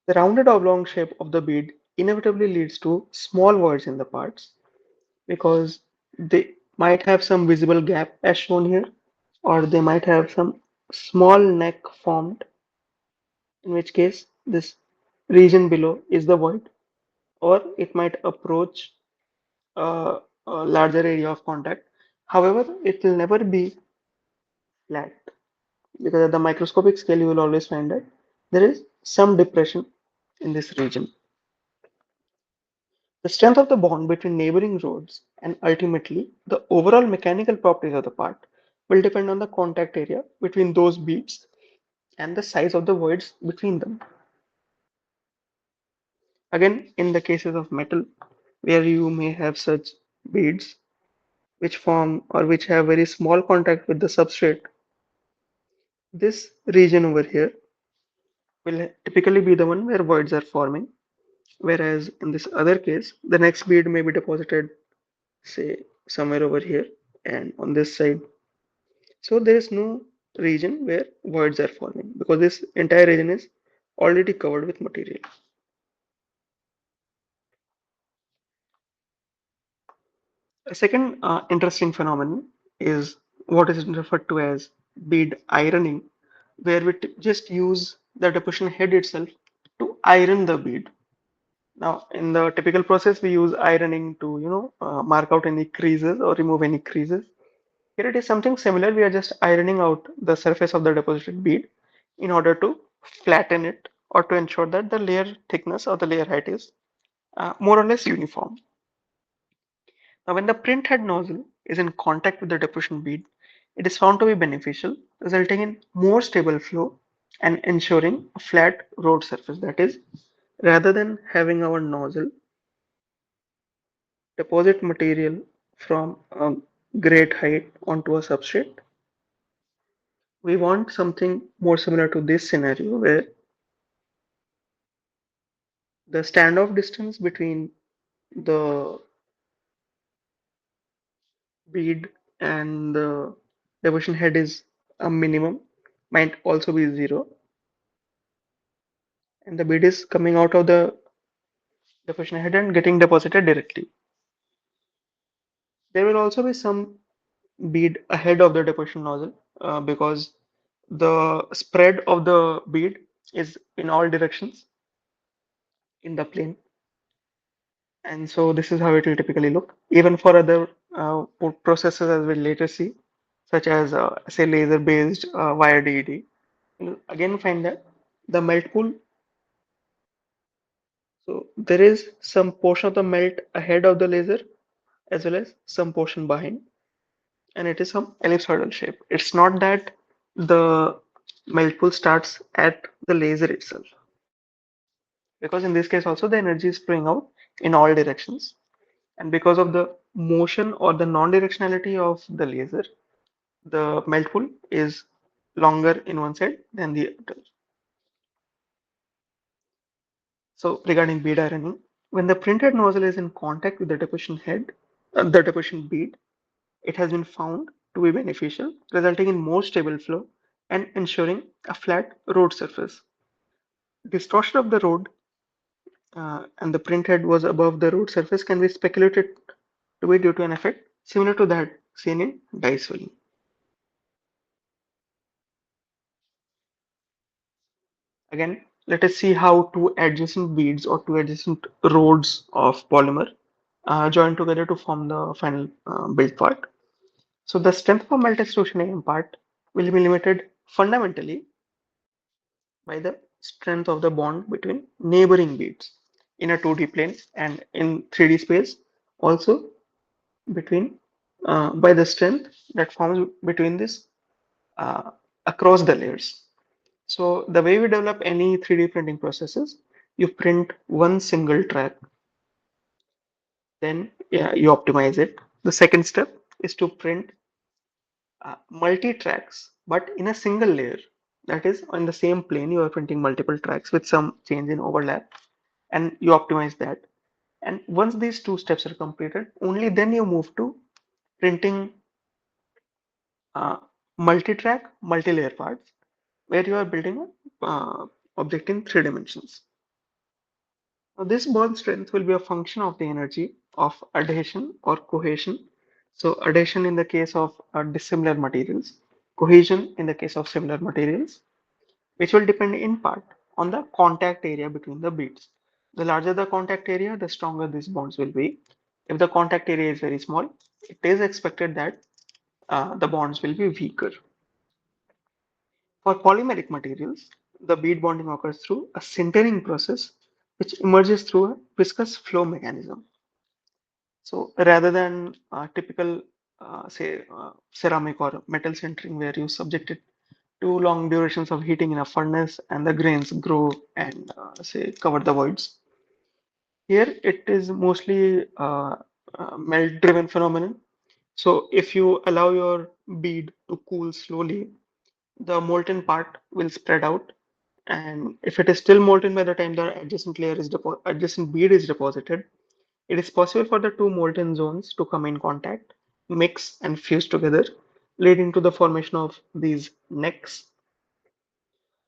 S1: The rounded oblong shape of the bead inevitably leads to small voids in the parts because they might have some visible gap as shown here, or they might have some small neck formed, in which case this region below is the void, or it might approach a larger area of contact. However, it will never be flat because at the microscopic scale you will always find that there is some depression in this region. The strength of the bond between neighboring rods and ultimately the overall mechanical properties of the part will depend on the contact area between those beads and the size of the voids between them. Again, in the cases of metal, where you may have such beads which form or which have very small contact with the substrate, this region over here will typically be the one where voids are forming. Whereas in this other case, the next bead may be deposited, say, somewhere over here and on this side. So there is no region where voids are forming because this entire region is already covered with material. A second interesting phenomenon is what is referred to as bead ironing, where we just use the deposition head itself to iron the bead. Now, in the typical process, we use ironing to, mark out any creases or remove any creases. Here it is something similar. We are just ironing out the surface of the deposited bead in order to flatten it or to ensure that the layer thickness or the layer height is more or less uniform. Now, when the print head nozzle is in contact with the deposition bead, it is found to be beneficial, resulting in more stable flow and ensuring a flat road surface. That is, rather than having our nozzle deposit material from a great height onto a substrate, we want something more similar to this scenario where the standoff distance between the bead and the deposition head is a minimum, might also be zero, and the bead is coming out of the deposition head and getting deposited directly. There will also be some bead ahead of the deposition nozzle because the spread of the bead is in all directions in the plane. And so this is how it will typically look. Even for other processes as we'll later see, such as say laser-based wire DED, you'll again find that the melt pool. So there is some portion of the melt ahead of the laser as well as some portion behind, and it is some ellipsoidal shape. It's not that the melt pool starts at the laser itself, because in this case also the energy is flowing out in all directions. And because of the motion or the non-directionality of the laser, the melt pool is longer in one side than the other. So regarding bead ironing, when the printed nozzle is in contact with the deposition head, the deposition bead, it has been found to be beneficial, resulting in more stable flow and ensuring a flat road surface. Distortion of the road and the printhead was above the root surface can be speculated to be due to an effect similar to that seen in die swelling. Again, let us see how two adjacent beads or two adjacent rods of polymer join together to form the final build part. So the strength of a melt-extrusion AM part will be limited fundamentally by the strength of the bond between neighboring beads in a 2D plane and in 3D space, also between by the strength that forms between this uh, across the layers. So the way we develop any 3D printing processes, you print one single track, then yeah, you optimize it. The second step is to print multi-tracks, but in a single layer. That is, on the same plane, you are printing multiple tracks with some change in overlap, and you optimize that. And once these two steps are completed, only then you move to printing uh, multi-track, multi-layer parts, where you are building a object in 3 dimensions. Now, this bond strength will be a function of the energy of adhesion or cohesion. So, adhesion in the case of dissimilar materials, cohesion in the case of similar materials, which will depend in part on the contact area between the beads. The larger the contact area, the stronger these bonds will be. If the contact area is very small, it is expected that the bonds will be weaker. For polymeric materials, the bead bonding occurs through a sintering process which emerges through a viscous flow mechanism. So rather than typical, say, ceramic or metal sintering where you subject it to long durations of heating in a furnace and the grains grow and say cover the voids. Here it is mostly melt driven phenomenon. So if you allow your bead to cool slowly, the molten part will spread out, and if it is still molten by the time the adjacent bead is deposited, it is possible for the two molten zones to come in contact, mix and fuse together, leading to the formation of these necks.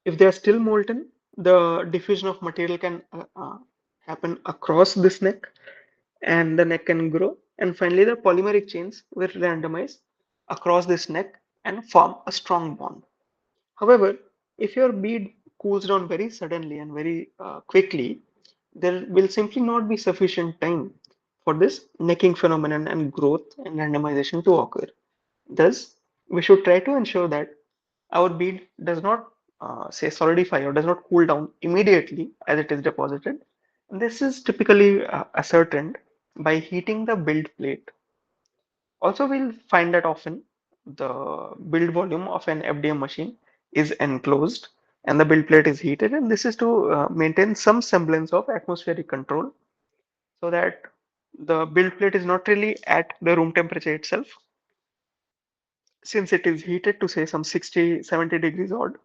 S1: If they are still molten, the diffusion of material can happen across this neck, and the neck can grow, and finally the polymeric chains will randomize across this neck and form a strong bond. However, if your bead cools down very suddenly and very quickly, there will simply not be sufficient time for this necking phenomenon and growth and randomization to occur. Thus, we should try to ensure that our bead does not say solidify or does not cool down immediately as it is deposited. This is typically ascertained by heating the build plate. Also, we'll find that often the build volume of an FDM machine is enclosed and the build plate is heated, and this is to maintain some semblance of atmospheric control so that the build plate is not really at the room temperature itself. Since it is heated to say some 60, 70 degrees odd,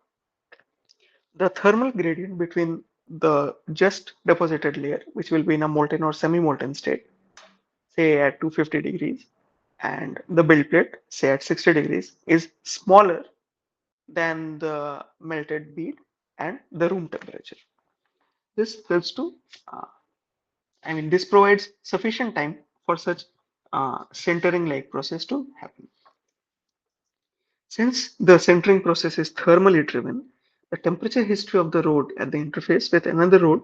S1: the thermal gradient between the just deposited layer, which will be in a molten or semi-molten state, say at 250 degrees, and the build plate, say at 60 degrees, is smaller than the melted bead and the room temperature. This helps to, uh, this provides sufficient time for such centering like process to happen. Since the centering process is thermally driven, the temperature history of the rod at the interface with another rod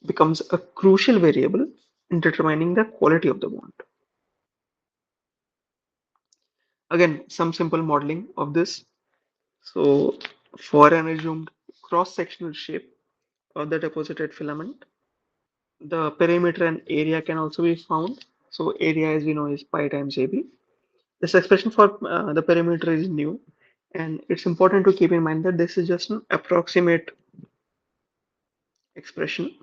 S1: becomes a crucial variable in determining the quality of the bond. Again, some simple modeling of this. So, for an assumed cross-sectional shape of the deposited filament, the perimeter and area can also be found. So, area, as we know, is pi times AB. This expression for the perimeter is new, and it's important to keep in mind that this is just an approximate expression.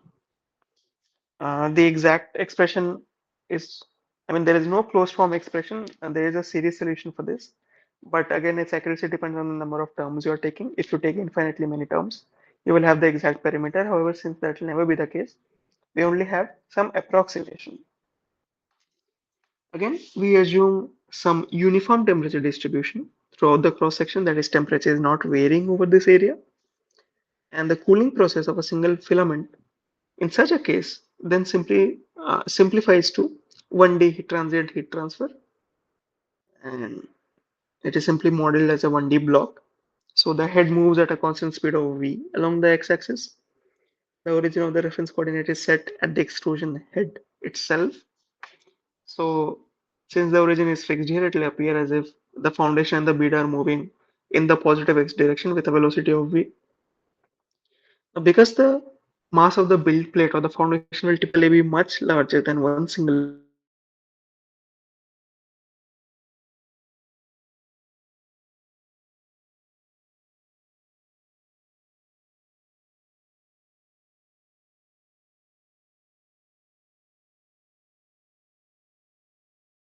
S1: The exact expression is, there is no closed form expression, and there is a series solution for this. But again, its accuracy depends on the number of terms you are taking. If you take infinitely many terms, you will have the exact perimeter. However, since that will never be the case, we only have some approximation. Again, we assume some uniform temperature distribution throughout the cross section, that is, temperature is not varying over this area, and the cooling process of a single filament. In such a case, then simply simplifies to 1D transient heat transfer, and it is simply modeled as a 1D block. So the head moves at a constant speed of v along the x-axis. The origin of the reference coordinate is set at the extrusion head itself. So since the origin is fixed here, it will appear as if the foundation and the bead are moving in the positive x direction with a velocity of v. Now, because the mass of the build plate or the foundation will typically be much larger than one single bead, the force of inertia will be much greater than the force of inertia acting on the bead plate.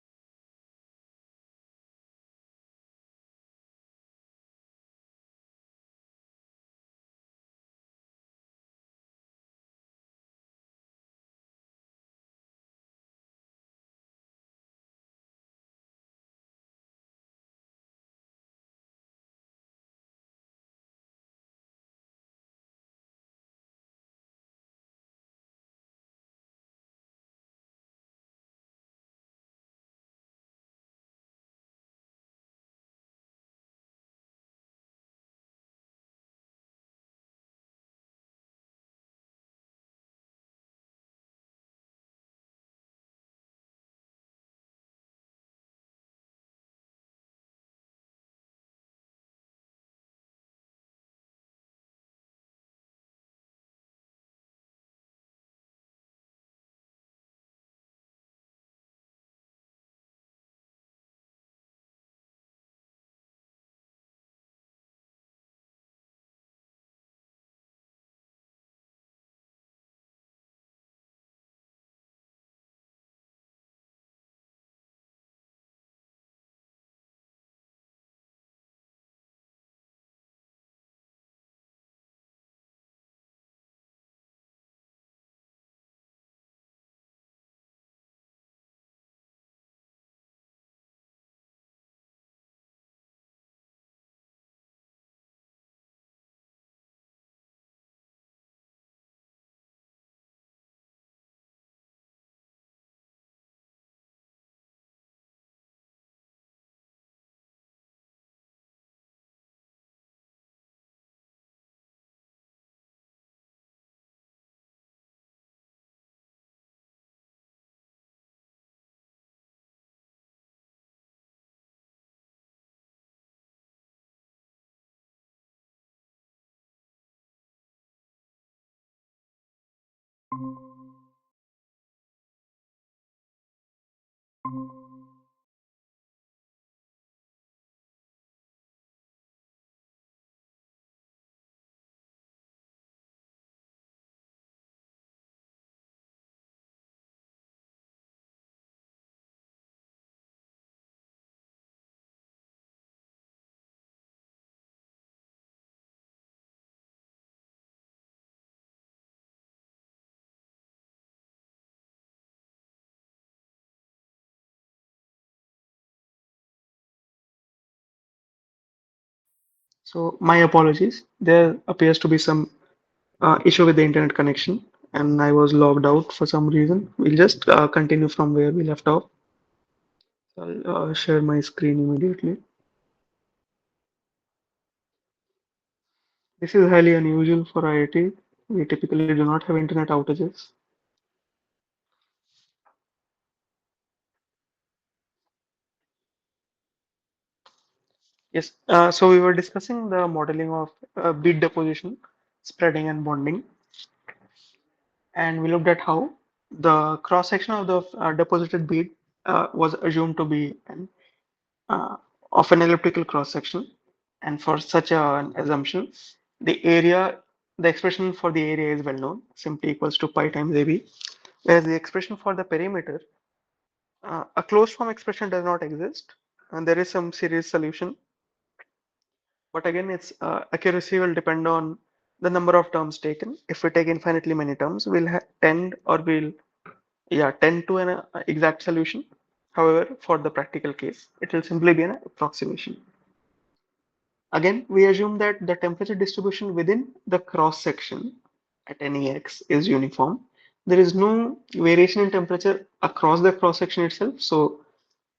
S1: So my apologies. There appears to be some issue with the internet connection, and I was logged out for some reason. We'll just continue from where we left off. So I'll share my screen immediately. This is highly unusual for IIT. We typically do not have internet outages. Yes, so we were discussing the modeling of bead deposition, spreading, and bonding, and we looked at how the cross section of the deposited bead was assumed to be uh, of an elliptical cross section, and for such an assumption, the area, the expression for the area is well known, simply equals to pi times AB, whereas the expression for the perimeter, a closed form expression does not exist, and there is some series solution. But again, its accuracy will depend on the number of terms taken. If we take infinitely many terms, tend or we'll tend to an exact solution. However, for the practical case, it will simply be an approximation. Again, we assume that the temperature distribution within the cross section at any x is uniform. there is no variation in temperature across the cross section itself. So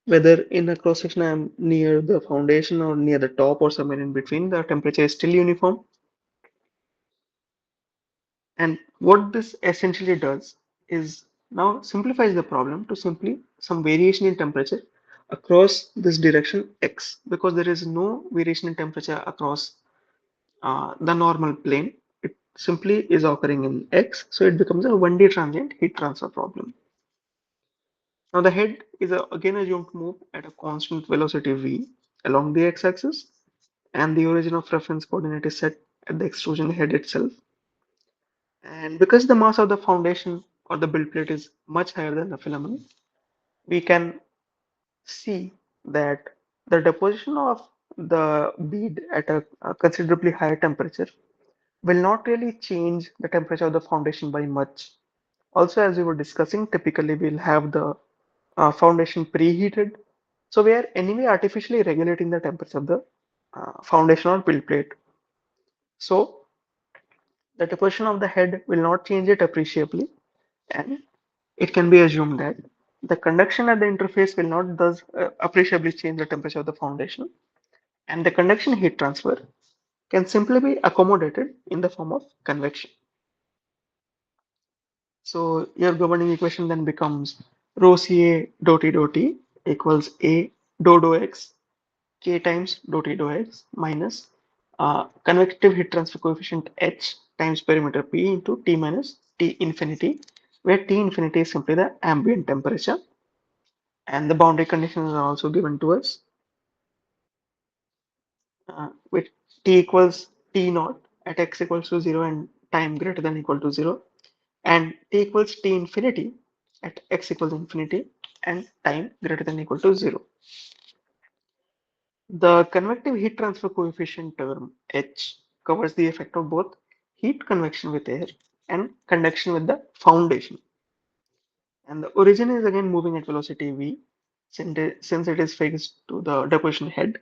S1: whether in a cross section I'm near the foundation or near the top or somewhere in between, the temperature is still uniform. And what this essentially does is now simplifies the problem to simply some variation in temperature across this direction x, because there is no variation in temperature across the normal plane. It simply is occurring in x, so it becomes a 1D transient heat transfer problem. Now the head is again assumed to move at a constant velocity v along the x-axis, and the origin of reference coordinate is set at the extrusion head itself. And because the mass of the foundation or the build plate is much higher than the filament, we can see that the deposition of the bead at a considerably higher temperature will not really change the temperature of the foundation by much. Also, as we were discussing, typically we'll have the foundation preheated. So we are anyway artificially regulating the temperature of the foundation or build plate. So the deposition of the head will not change it appreciably, and it can be assumed that the conduction at the interface will not thus appreciably change the temperature of the foundation, and the conduction heat transfer can simply be accommodated in the form of convection. So your governing equation then becomes rho Ca dou T equals A dou x K times dou x minus convective heat transfer coefficient H times perimeter P into T minus T infinity, where T infinity is simply the ambient temperature, and the boundary conditions are also given to us, with T equals T naught at x equals to 0 and time greater than equal to 0, and T equals T infinity at x equals infinity and time greater than equal to 0. The convective heat transfer coefficient term H covers the effect of both heat convection with air and conduction with the foundation. And the origin is again moving at velocity v, since it is fixed to the deposition head.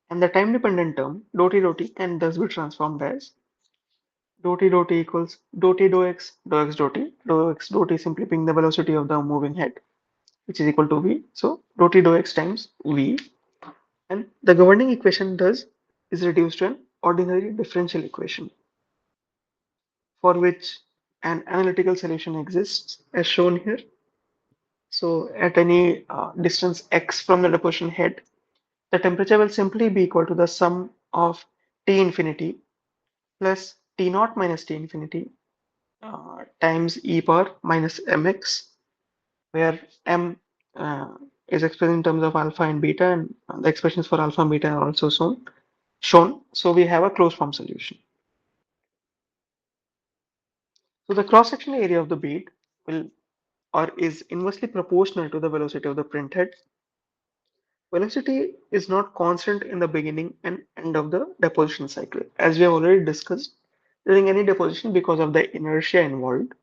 S1: And the time dependent term dou t can thus be transformed as dou t equals dou x dou t simply being the velocity of the moving head, which is equal to v. So dou x times v, and the governing equation thus is reduced to an ordinary differential equation for which an analytical solution exists as shown here. So at any distance x from the deposition head, the temperature will simply be equal to the sum of T infinity plus T naught minus T infinity times e power minus mx, where m is expressed in terms of alpha and beta, and the expressions for alpha and beta are also shown. So we have a closed form solution. So the cross-sectional area of the bead will or is inversely proportional to the velocity of the print head. Velocity is not constant in the beginning and end of the deposition cycle, as we have already discussed during any deposition because of the inertia involved.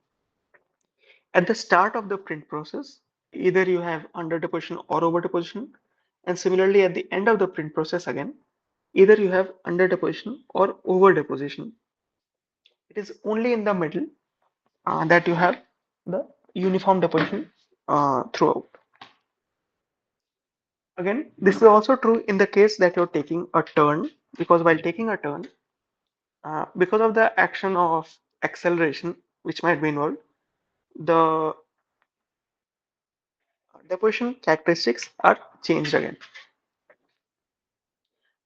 S1: At the start of the print process, either you have under deposition or over deposition, and similarly at the end of the print process again, either you have under deposition or over deposition. It is only in the middle that you have the uniform deposition throughout. Again, this is also true in the case that you're taking a turn, because while taking a turn, because of the action of acceleration which might be involved, the deposition characteristics are changed again.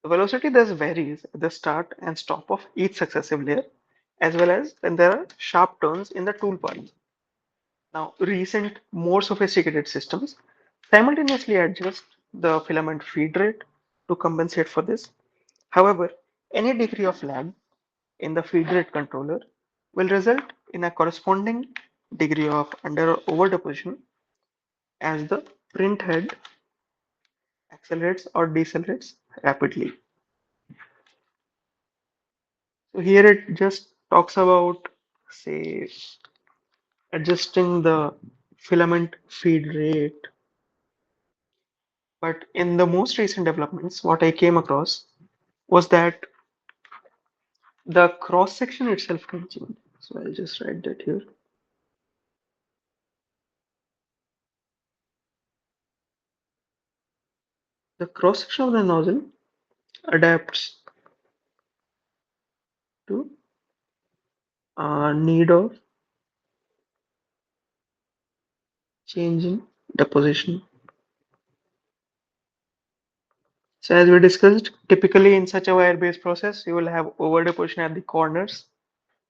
S1: The velocity thus varies at the start and stop of each successive layer, as well as when there are sharp turns in the tool path. Now, recent, more sophisticated systems simultaneously adjust the filament feed rate to compensate for this. However, any degree of lag in the feed rate controller will result in a corresponding degree of under or over deposition as the print head accelerates or decelerates rapidly. So here it just talks about, say, adjusting the filament feed rate. But in the most recent developments, what I came across was that the cross section itself can change. So I'll just write that here. The cross section of the nozzle adapts to need of change in deposition. So as we discussed, typically in such a wire-based process, you will have over deposition at the corners.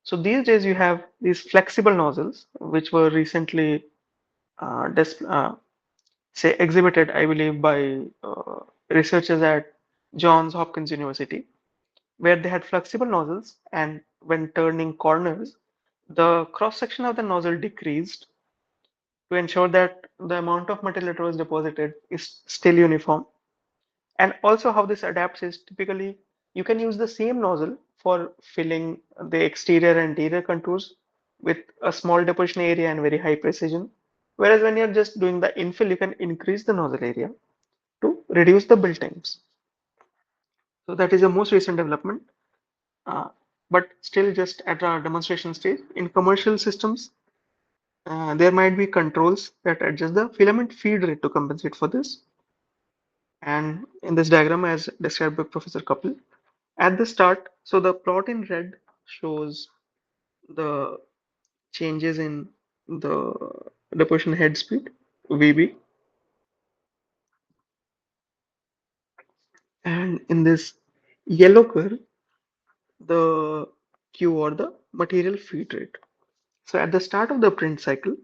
S1: So these days you have these flexible nozzles, which were recently say exhibited, I believe, by researchers at Johns Hopkins University, where they had flexible nozzles, and when turning corners, the cross section of the nozzle decreased to ensure that the amount of material that was deposited is still uniform. And also, how this adapts is typically you can use the same nozzle for filling the exterior and interior contours with a small deposition area and very high precision. Whereas when you're just doing the infill, you can increase the nozzle area to reduce the build times. So that is the most recent development, uh, but still just at our demonstration stage. In commercial systems, there might be controls that adjust the filament feed rate to compensate for this. And in this diagram, as described by Professor Kapil, at the start, so the plot in red shows the changes in the deposition head speed, VB, and in this yellow curve, the Q or the material feed rate. So at the start of the print cycle,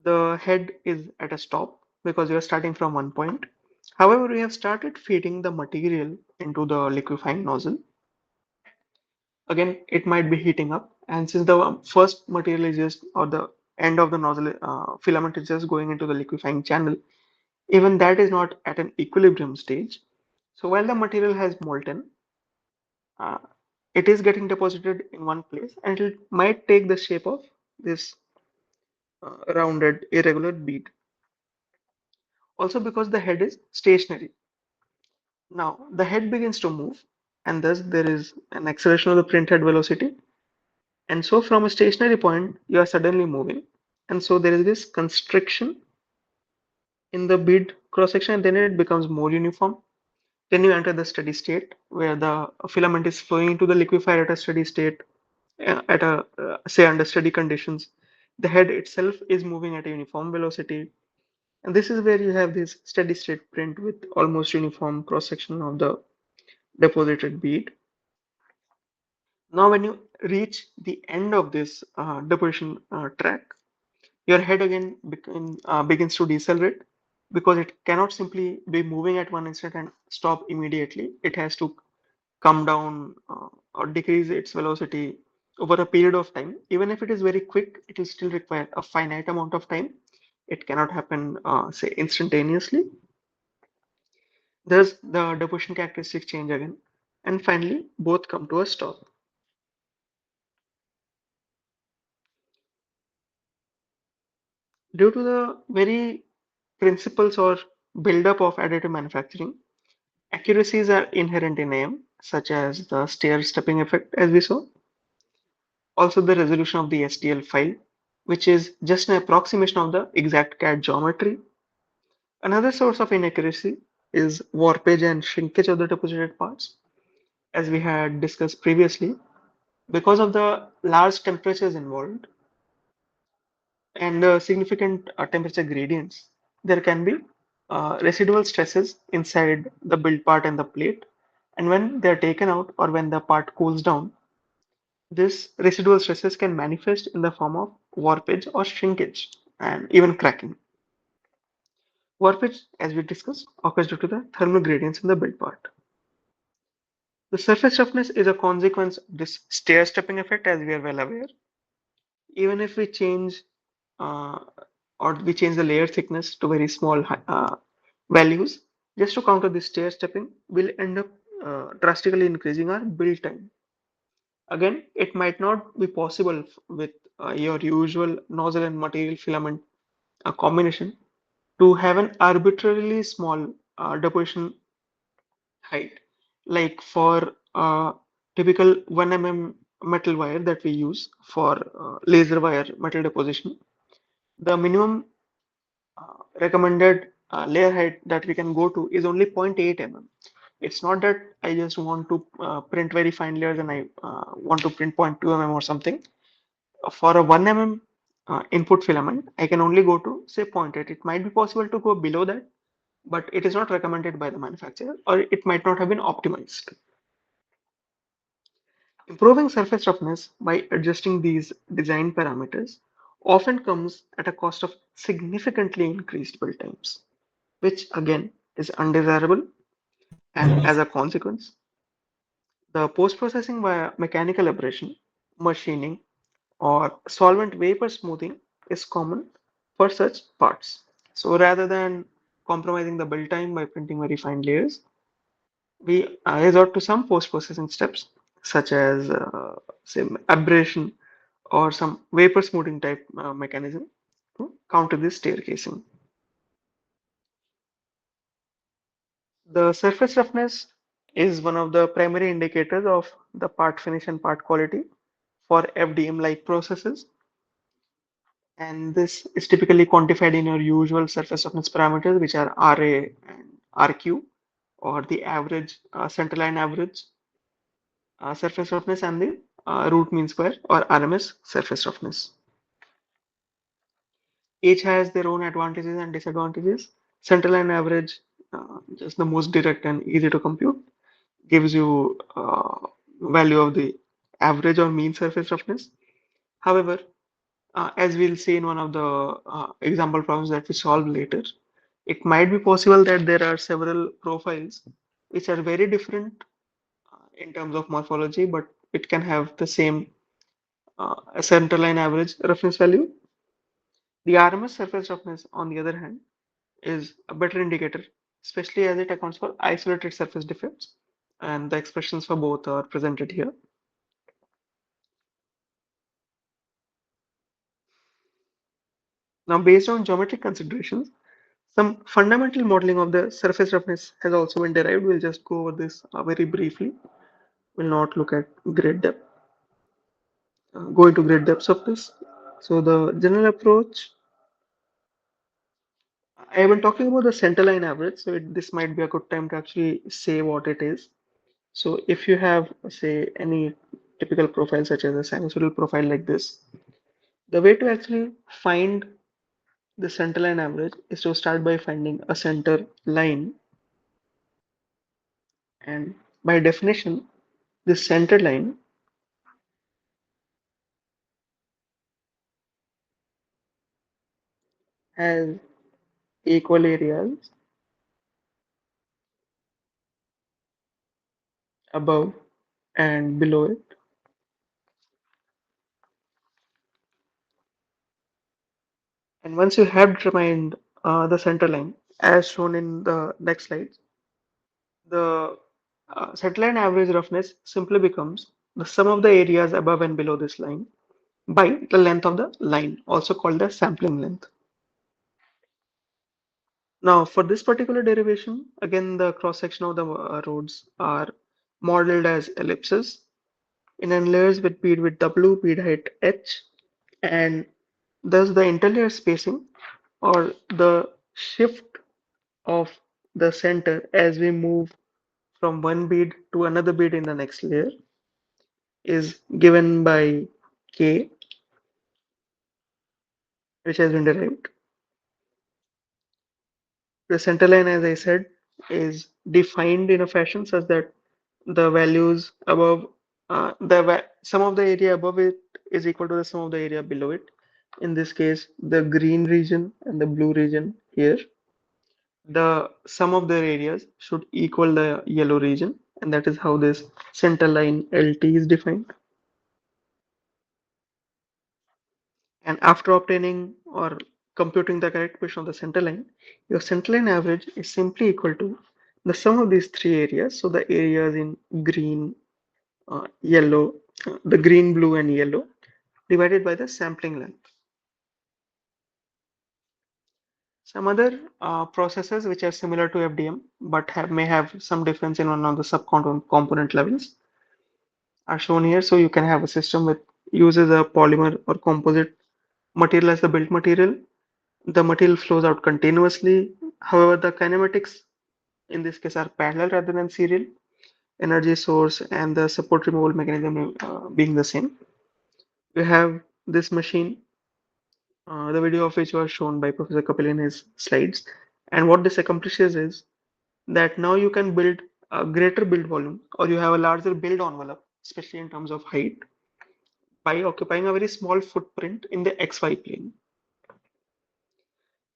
S1: the head is at a stop because you are starting from one point. However, we have started feeding the material into the liquefying nozzle. Again, it might be heating up, and since the first material is just, or the end of the nozzle filament is just going into the liquefying channel, even that is not at an equilibrium stage. So while the material has molten, uh, it is getting deposited in one place, and it might take the shape of this rounded irregular bead. Also, because the head is stationary. Now, the head begins to move, and thus there is an acceleration of the print head velocity. And so, from a stationary point, you are suddenly moving. And so, there is this constriction in the bead cross section, and then it becomes more uniform. Then you enter the steady state where the filament is flowing into the liquefier at a steady state, at a say under steady conditions. The head itself is moving at a uniform velocity. And this is where you have this steady state print with almost uniform cross section of the deposited bead. Now, when you reach the end of this deposition track, your head again begins to decelerate because it cannot simply be moving at one instant and stop immediately. It has to come down or decrease its velocity over a period of time. Even if it is very quick, it will still require a finite amount of time. It cannot happen, say, instantaneously. Thus, the deposition characteristics change again. And finally, both come to a stop. Due to the very principles or buildup of additive manufacturing, accuracies are inherent in AM, such as the stair stepping effect, as we saw. Also, the resolution of the STL file, which is just an approximation of the exact CAD geometry. Another source of inaccuracy is warpage and shrinkage of the deposited parts, as we had discussed previously. Because of the large temperatures involved and significant temperature gradients, there can be residual stresses inside the build part and the plate. And when they're taken out or when the part cools down, this residual stresses can manifest in the form of warpage or shrinkage and even cracking. Warpage, as we discussed, occurs due to the thermal gradients in the build part. The surface roughness is a consequence of this stair stepping effect, as we are well aware. Even if we change uh, or we change the layer thickness to very small values, just to counter this stair stepping, we'll end up drastically increasing our build time. Again, it might not be possible with your usual nozzle and material filament combination to have an arbitrarily small deposition height. Like for typical 1 mm metal wire that we use for laser wire metal deposition, the minimum recommended layer height that we can go to is only 0.8 mm. It's not that I just want to print very fine layers and I want to print 0.2 mm or something. For a 1 mm input filament, I can only go to say 0.8. It might be possible to go below that, but it is not recommended by the manufacturer, or it might not have been optimized. Improving surface roughness by adjusting these design parameters often comes at a cost of significantly increased build times, which again is undesirable. And as a consequence, the post-processing via mechanical abrasion, machining, or solvent vapor smoothing is common for such parts. So rather than compromising the build time by printing very fine layers, we resort to some post-processing steps such as say abrasion or some vapor smoothing type mechanism to counter this staircasing. The surface roughness is one of the primary indicators of the part finish and part quality for FDM-like processes, and this is typically quantified in your usual surface roughness parameters, which are RA and RQ, or the average centerline average surface roughness and the root mean square or RMS surface roughness. Each has their own advantages and disadvantages. Centerline average, just the most direct and easy to compute, gives you value of the average or mean surface roughness. However, as we'll see in one of the example problems that we solve later, it might be possible that there are several profiles which are very different in terms of morphology, but it can have the same centerline average reference value. The RMS surface roughness, on the other hand, is a better indicator, especially as it accounts for isolated surface defects, and the expressions for both are presented here. Now, based on geometric considerations, some fundamental modeling of the surface roughness has also been derived. We'll just go over this very briefly. We'll not look at great depth, go into great depths of this. So the general approach, I have been talking about the centerline average, so this might be a good time to actually say what it is. So if you have, say, any typical profile such as a sinusoidal profile like this, the way to actually find the centerline average is to start by finding a center line, and by definition, this center line has equal areas above and below it. And once you have determined the center line, as shown in the next slide, the center line average roughness simply becomes the sum of the areas above and below this line by the length of the line, also called the sampling length. Now, for this particular derivation, again, the cross section of the roads are modeled as ellipses in an layers with bead width W, bead height H, and thus the interlayer spacing or the shift of the center as we move from one bead to another bead in the next layer is given by K, which has been derived. The center line, as I said, is defined in a fashion such that the values above sum of the area above it is equal to the sum of the area below it. In this case, the green region and the blue region here, the sum of their areas should equal the yellow region, and that is how this center line LT is defined. And after obtaining or computing the correct position of the center line, your center line average is simply equal to the sum of these three areas. So the areas in green, yellow, the green, blue, and yellow divided by the sampling length. Some other processes which are similar to FDM but may have some difference in one of the subcomponent levels are shown here. So you can have a system with uses a polymer or composite material as the built material. the material flows out continuously. However, the kinematics in this case are parallel rather than serial, energy source and the support removal mechanism being the same. We have this machine, the video of which was shown by Professor Kapil in his slides. And what this accomplishes is that now you can build a greater build volume or you have a larger build envelope, especially in terms of height, by occupying a very small footprint in the XY plane.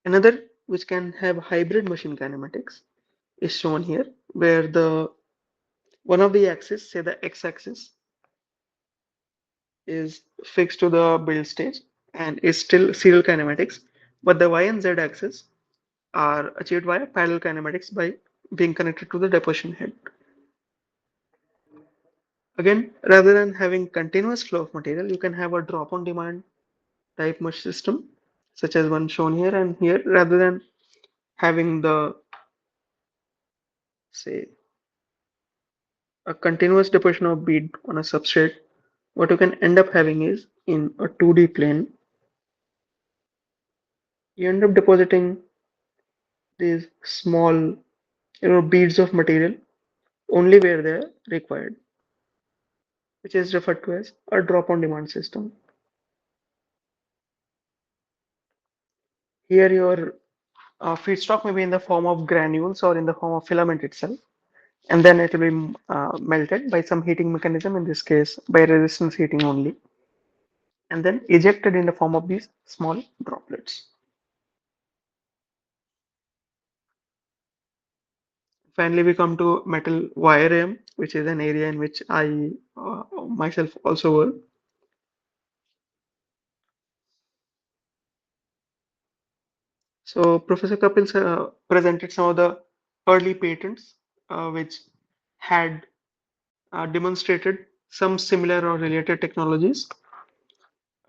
S1: Another which can have hybrid machine kinematics is shown here, where the one of the axis, say the x-axis, is fixed to the build stage and is still serial kinematics, but the y and z axis are achieved via parallel kinematics by being connected to the deposition head. Again, rather than having continuous flow of material, you can have a drop-on-demand type mesh system, such as one shown here and here, rather than having the, say, a continuous deposition of bead on a substrate. What you can end up having is in a 2D plane, you end up depositing these small, beads of material only where they are required, which is referred to as a drop-on-demand system. Here, your feedstock may be in the form of granules or in the form of filament itself, and then it will be melted by some heating mechanism, in this case by resistance heating only, and then ejected in the form of these small droplets. Finally, we come to metal wire AM, which is an area in which I myself also work. So Professor Kapil presented some of the early patents which had demonstrated some similar or related technologies.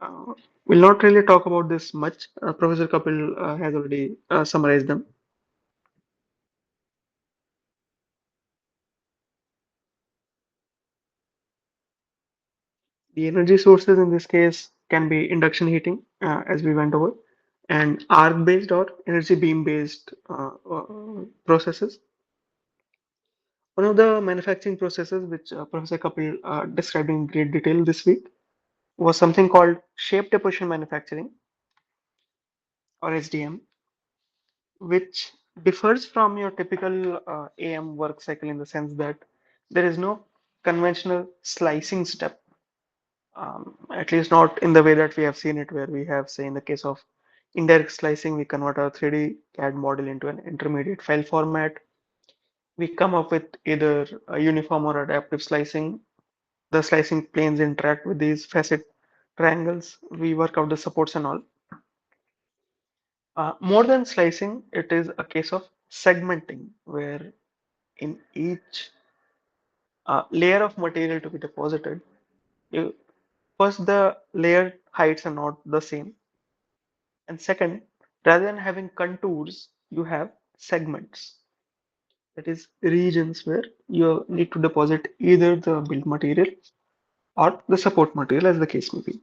S1: Uh, we'll not really talk about this much. Professor Kapil has already summarized them. The energy sources in this case can be induction heating, as we went over, and arc-based or energy beam-based processes. One of the manufacturing processes which Professor Kapil described in great detail this week was something called shape deposition manufacturing, or HDM, which differs from your typical AM work cycle in the sense that there is no conventional slicing step, at least not in the way that we have seen it, where we have, say, in the case of indirect slicing, we convert our 3D CAD model into an intermediate file format. We come up with either a uniform or adaptive slicing. The slicing planes interact with these facet triangles. We work out the supports and all. More than slicing, it is a case of segmenting, where in each layer of material to be deposited, you, first the layer heights are not the same, and second, rather than having contours, you have segments. That is regions where you need to deposit either the build material or the support material, as the case may be.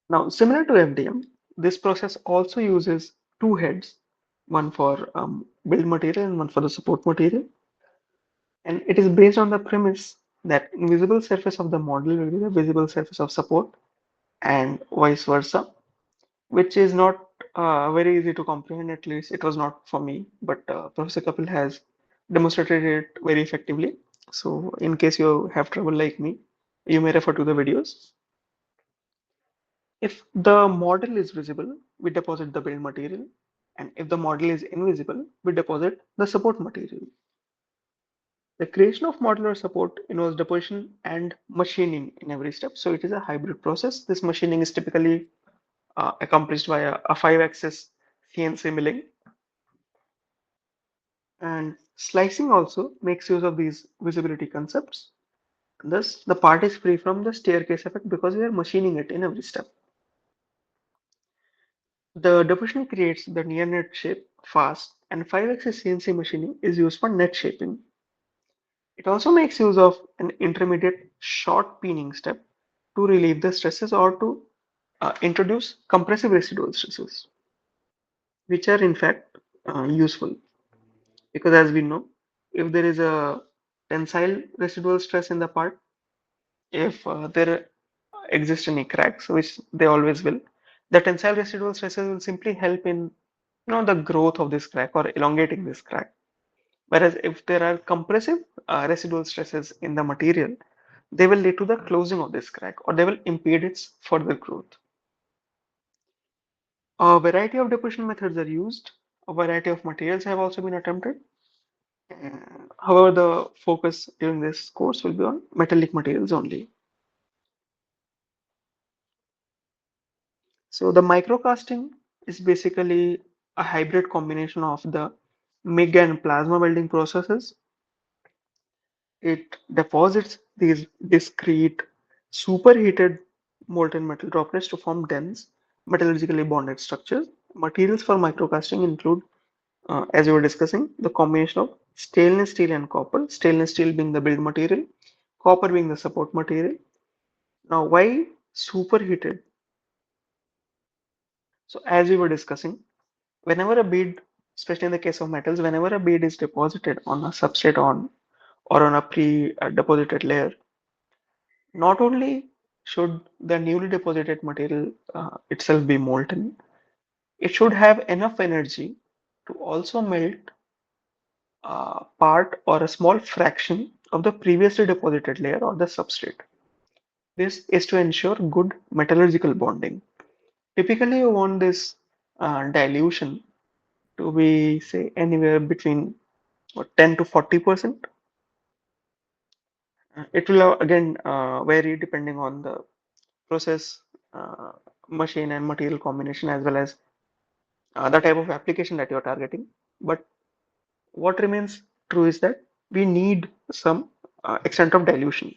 S1: Now, similar to FDM, this process also uses two heads, one for build material and one for the support material. And it is based on the premise that invisible surface of the model will be the visible surface of support and vice versa, which is not very easy to comprehend. At least it was not for me, but Professor Kapil has demonstrated it very effectively. So in case you have trouble like me, you may refer to the videos. If the model is visible, we deposit the build material, and if the model is invisible, we deposit the support material. The creation of modular support involves deposition and machining in every step. So it is a hybrid process. This machining is typically accomplished via a 5-axis CNC milling. And slicing also makes use of these visibility concepts. Thus, the part is free from the staircase effect because we are machining it in every step. The deposition creates the near net shape fast, and 5-axis CNC machining is used for net shaping. It also makes use of an intermediate short peening step to relieve the stresses or to introduce compressive residual stresses. which are in fact useful, because as we know, if there is a tensile residual stress in the part, if there exist any cracks, which they always will, the tensile residual stresses will simply help in the growth of this crack or elongating this crack. Whereas if there are compressive residual stresses in the material, they will lead to the closing of this crack or they will impede its further growth. A variety of deposition methods are used. A variety of materials have also been attempted. However, the focus during this course will be on metallic materials only. So the microcasting is basically a hybrid combination of the MIG and plasma welding processes. It deposits these discrete superheated molten metal droplets to form dense metallurgically bonded structures. Materials for microcasting include, as we were discussing, the combination of stainless steel and copper, stainless steel being the build material, copper being the support material. Now, why superheated? So, as we were discussing, whenever a bead, especially in the case of metals, whenever a bead is deposited on a substrate or on a pre-deposited layer, not only should the newly deposited material itself be molten, it should have enough energy to also melt part or a small fraction of the previously deposited layer or the substrate. This is to ensure good metallurgical bonding. Typically, you want this dilution to be, say, anywhere between 10 to 40%. It will again vary depending on the process, uh, machine, and material combination, as well as the type of application that you're targeting. But what remains true is that we need some extent of dilution.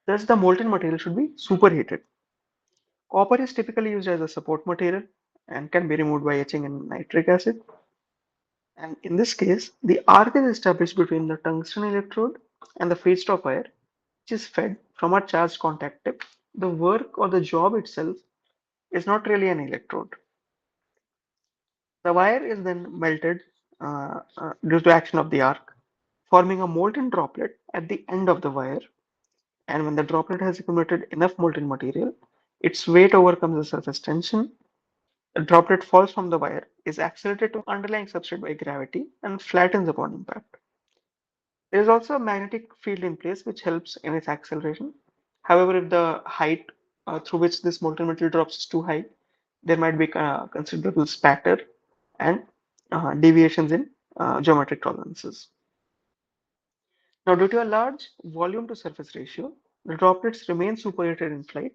S1: Thus, the molten material should be superheated. Copper is typically used as a support material and can be removed by etching in nitric acid. And in this case, the arc is established between the tungsten electrode and the feedstock wire, which is fed from a charged contact tip. The work or the job itself is not really an electrode. The wire is then melted due to action of the arc, forming a molten droplet at the end of the wire. And when the droplet has accumulated enough molten material, its weight overcomes the surface tension. The droplet falls from the wire, is accelerated to underlying substrate by gravity, and flattens upon impact. There is also a magnetic field in place which helps in its acceleration. However, if the height through which this molten material drops is too high, there might be considerable spatter and deviations in geometric tolerances. Now, due to a large volume to surface ratio, the droplets remain superheated in flight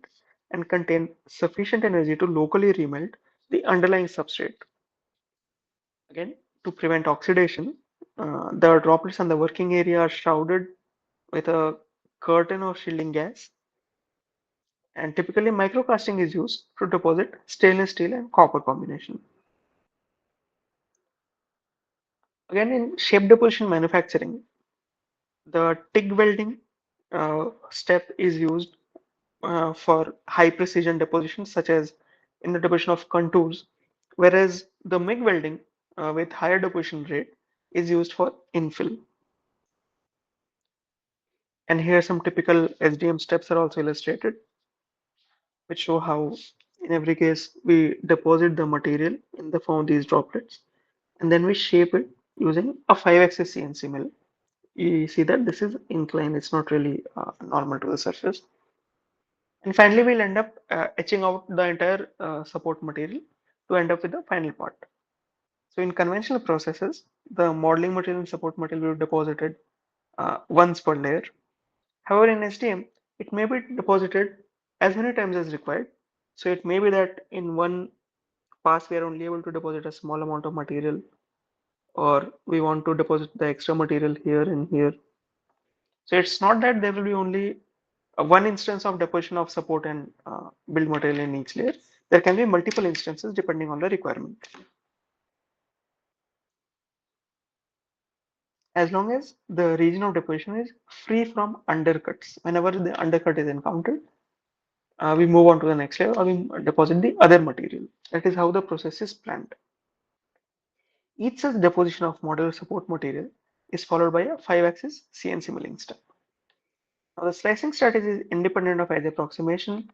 S1: and contain sufficient energy to locally remelt the underlying substrate. Again, to prevent oxidation, the droplets on the working area are shrouded with a curtain of shielding gas, and typically microcasting is used to deposit stainless steel and copper combination. Again, in shape deposition manufacturing, the TIG welding step is used for high precision depositions, such as in the deposition of contours, whereas the MIG welding with higher deposition rate is used for infill. And here some typical SDM steps are also illustrated, which show how in every case we deposit the material in the form of these droplets and then we shape it using a 5-axis CNC mill. You see that this is inclined, it's not really normal to the surface. And finally, we'll end up etching out the entire support material to end up with the final part. So in conventional processes, the modeling material and support material will be deposited once per layer. However, in STM, it may be deposited as many times as required. So it may be that in one pass we are only able to deposit a small amount of material, or we want to deposit the extra material here and here. So it's not that there will be only one instance of deposition of support and build material in each layer. There can be multiple instances depending on the requirement. As long as the region of deposition is free from undercuts. Whenever the undercut is encountered, we move on to the next layer or we deposit the other material. That is how the process is planned. Each such deposition of modular support material is followed by a 5-axis CNC milling step. Now, the slicing strategy is independent of edge approximation.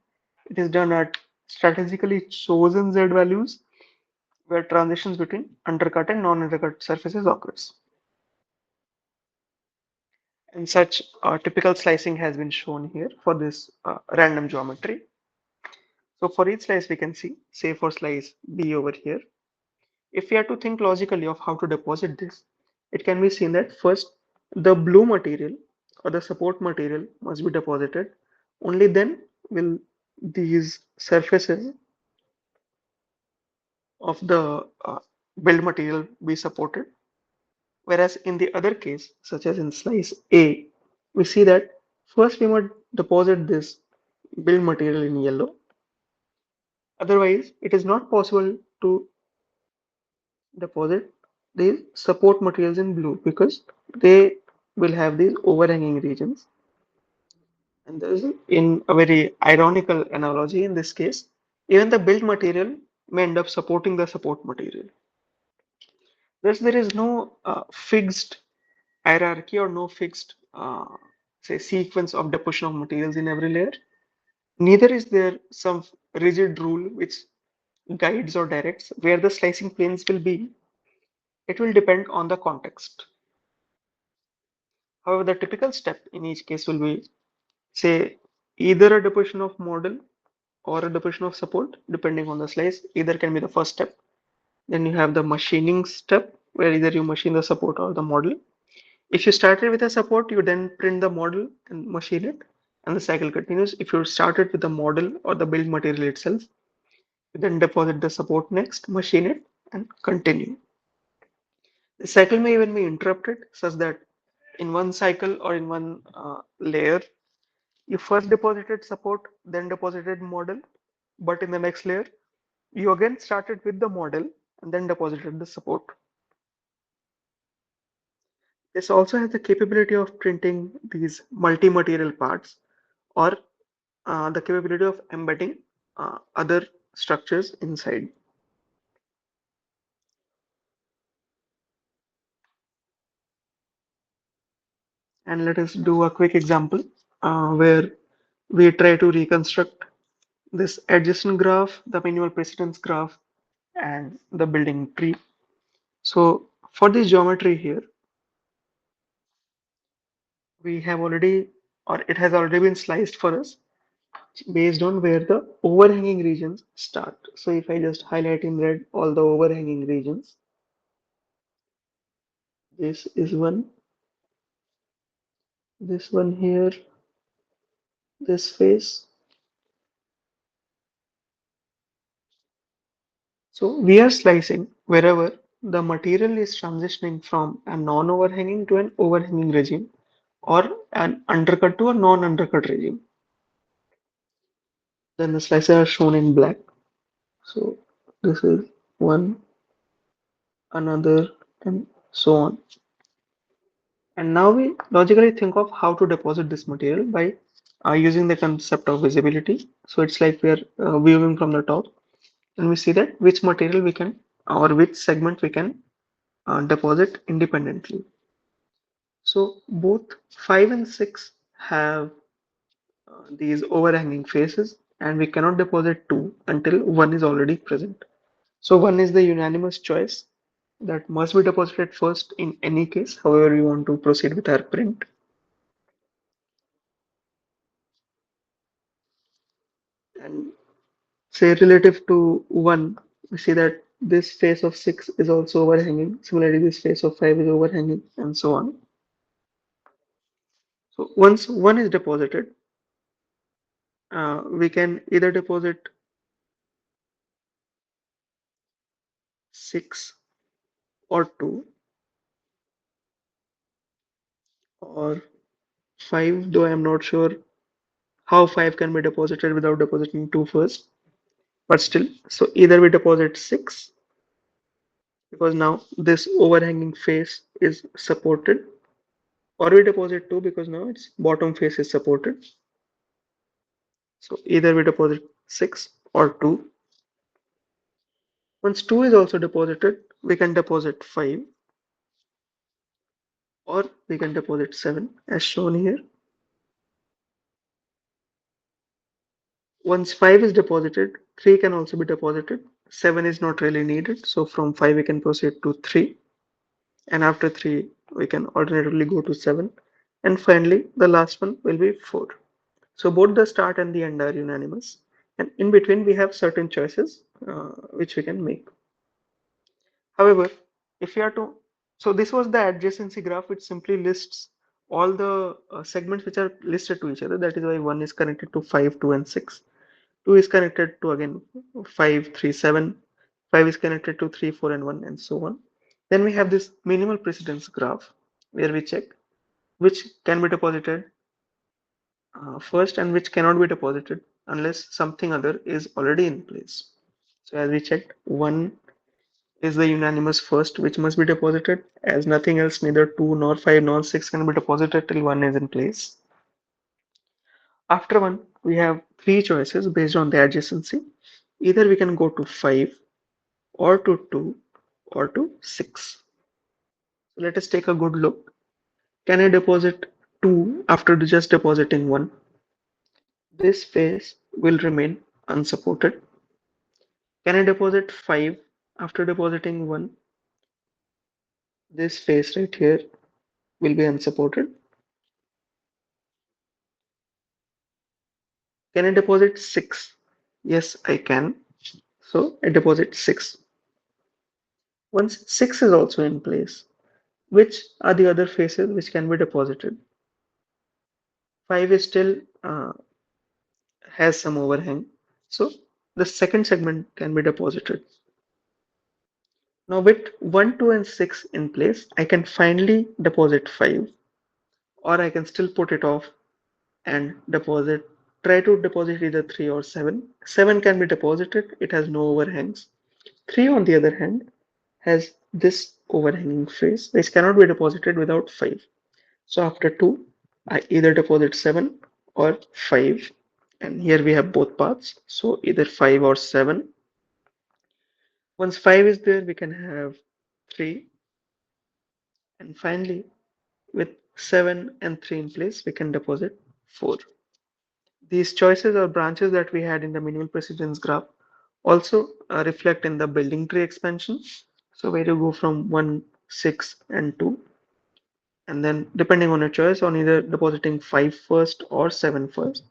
S1: It is done at strategically chosen Z values where transitions between undercut and non-undercut surfaces occurs. And such typical slicing has been shown here for this random geometry. So for each slice we can see, say for slice B over here, if we are to think logically of how to deposit this, it can be seen that first the blue material or the support material must be deposited. Only then will these surfaces of the build material be supported. Whereas in the other case, such as in slice A, we see that first we must deposit this build material in yellow. Otherwise, it is not possible to deposit these support materials in blue because they will have these overhanging regions. And this is in a very ironical analogy in this case, even the build material may end up supporting the support material. Thus, there is no fixed hierarchy or no fixed, say, sequence of deposition of materials in every layer. Neither is there some rigid rule which guides or directs where the slicing planes will be. It will depend on the context. However, the typical step in each case will be, say, either a deposition of model or a deposition of support, depending on the slice. Either can be the first step. Then you have the machining step, where either you machine the support or the model. If you started with a support, you then print the model and machine it, and the cycle continues. If you started with the model or the build material itself, you then deposit the support next, machine it, and continue. The cycle may even be interrupted such that in one cycle or in one layer, you first deposited support, then deposited model, but in the next layer, you again started with the model and then deposited the support. This also has the capability of printing these multi-material parts or the capability of embedding other structures inside. And let us do a quick example where we try to reconstruct this adjacent graph, the minimal precedence graph, and the building tree. So for this geometry here, we have already, or it has already been sliced for us based on where the overhanging regions start. So if I just highlight in red all the overhanging regions, this is this one here, this face. So we are slicing wherever the material is transitioning from a non-overhanging to an overhanging regime or an undercut to a non-undercut regime. Then the slices are shown in black. So this is one, another, and so on. And now we logically think of how to deposit this material by using the concept of visibility. So it's like we are viewing from the top and we see that which material we can or which segment we can deposit independently. So both 5 and 6 have these overhanging faces and we cannot deposit 2 until 1 is already present. So 1 is the unanimous choice that must be deposited first in any case, however we want to proceed with our print. And say relative to 1, we see that this face of 6 is also overhanging. Similarly, this face of 5 is overhanging and so on. So once 1 is deposited, we can either deposit 6 or 2 or 5, though I am not sure how 5 can be deposited without depositing 2 first. But still, so either we deposit 6 because now this overhanging face is supported, or we deposit 2 because now its bottom face is supported. So either we deposit 6 or 2. Once 2 is also deposited, we can deposit 5 or we can deposit 7 as shown here. Once 5 is deposited, 3 can also be deposited. 7 is not really needed. So from 5 we can proceed to 3. And after 3 we can alternatively go to 7. And finally the last one will be 4. So both the start and the end are unanimous. And in between we have certain choices which we can make. However, if you are to, so this was the adjacency graph which simply lists all the segments which are listed to each other. That is why 1 is connected to 5, 2 and 6. 2 is connected to again 5, 3, 7. 5 is connected to 3, 4 and 1 and so on. Then we have this minimal precedence graph where we check which can be deposited first and which cannot be deposited unless something other is already in place. So as we checked, 1 is the unanimous first which must be deposited, as nothing else, neither 2 nor 5 nor 6 can be deposited till 1 is in place. After 1 we have 3 choices based on the adjacency. Either we can go to 5 or to 2 or to 6. So let us take a good look. Can I deposit 2 after just depositing 1? This phase will remain unsupported. Can I deposit 5 after depositing 1? This phase right here will be unsupported. Can I deposit 6? Yes, I can. So I deposit 6. Once 6 is also in place, which are the other phases which can be deposited? 5 is still has some overhang. So the second segment can be deposited. Now with 1, 2 and 6 in place, I can finally deposit 5, or I can still put it off and try to deposit either 3 or 7. 7 can be deposited, it has no overhangs. 3 on the other hand has this overhanging phase which cannot be deposited without 5. So after 2, I either deposit 7 or 5. And here we have both paths. So either 5 or 7. Once 5 is there, we can have 3. And finally, with 7 and 3 in place, we can deposit 4. These choices or branches that we had in the minimal precedence graph also reflect in the building tree expansion. So where you go from 1, 6 and 2, and then depending on your choice on either depositing 5 first or 7 first,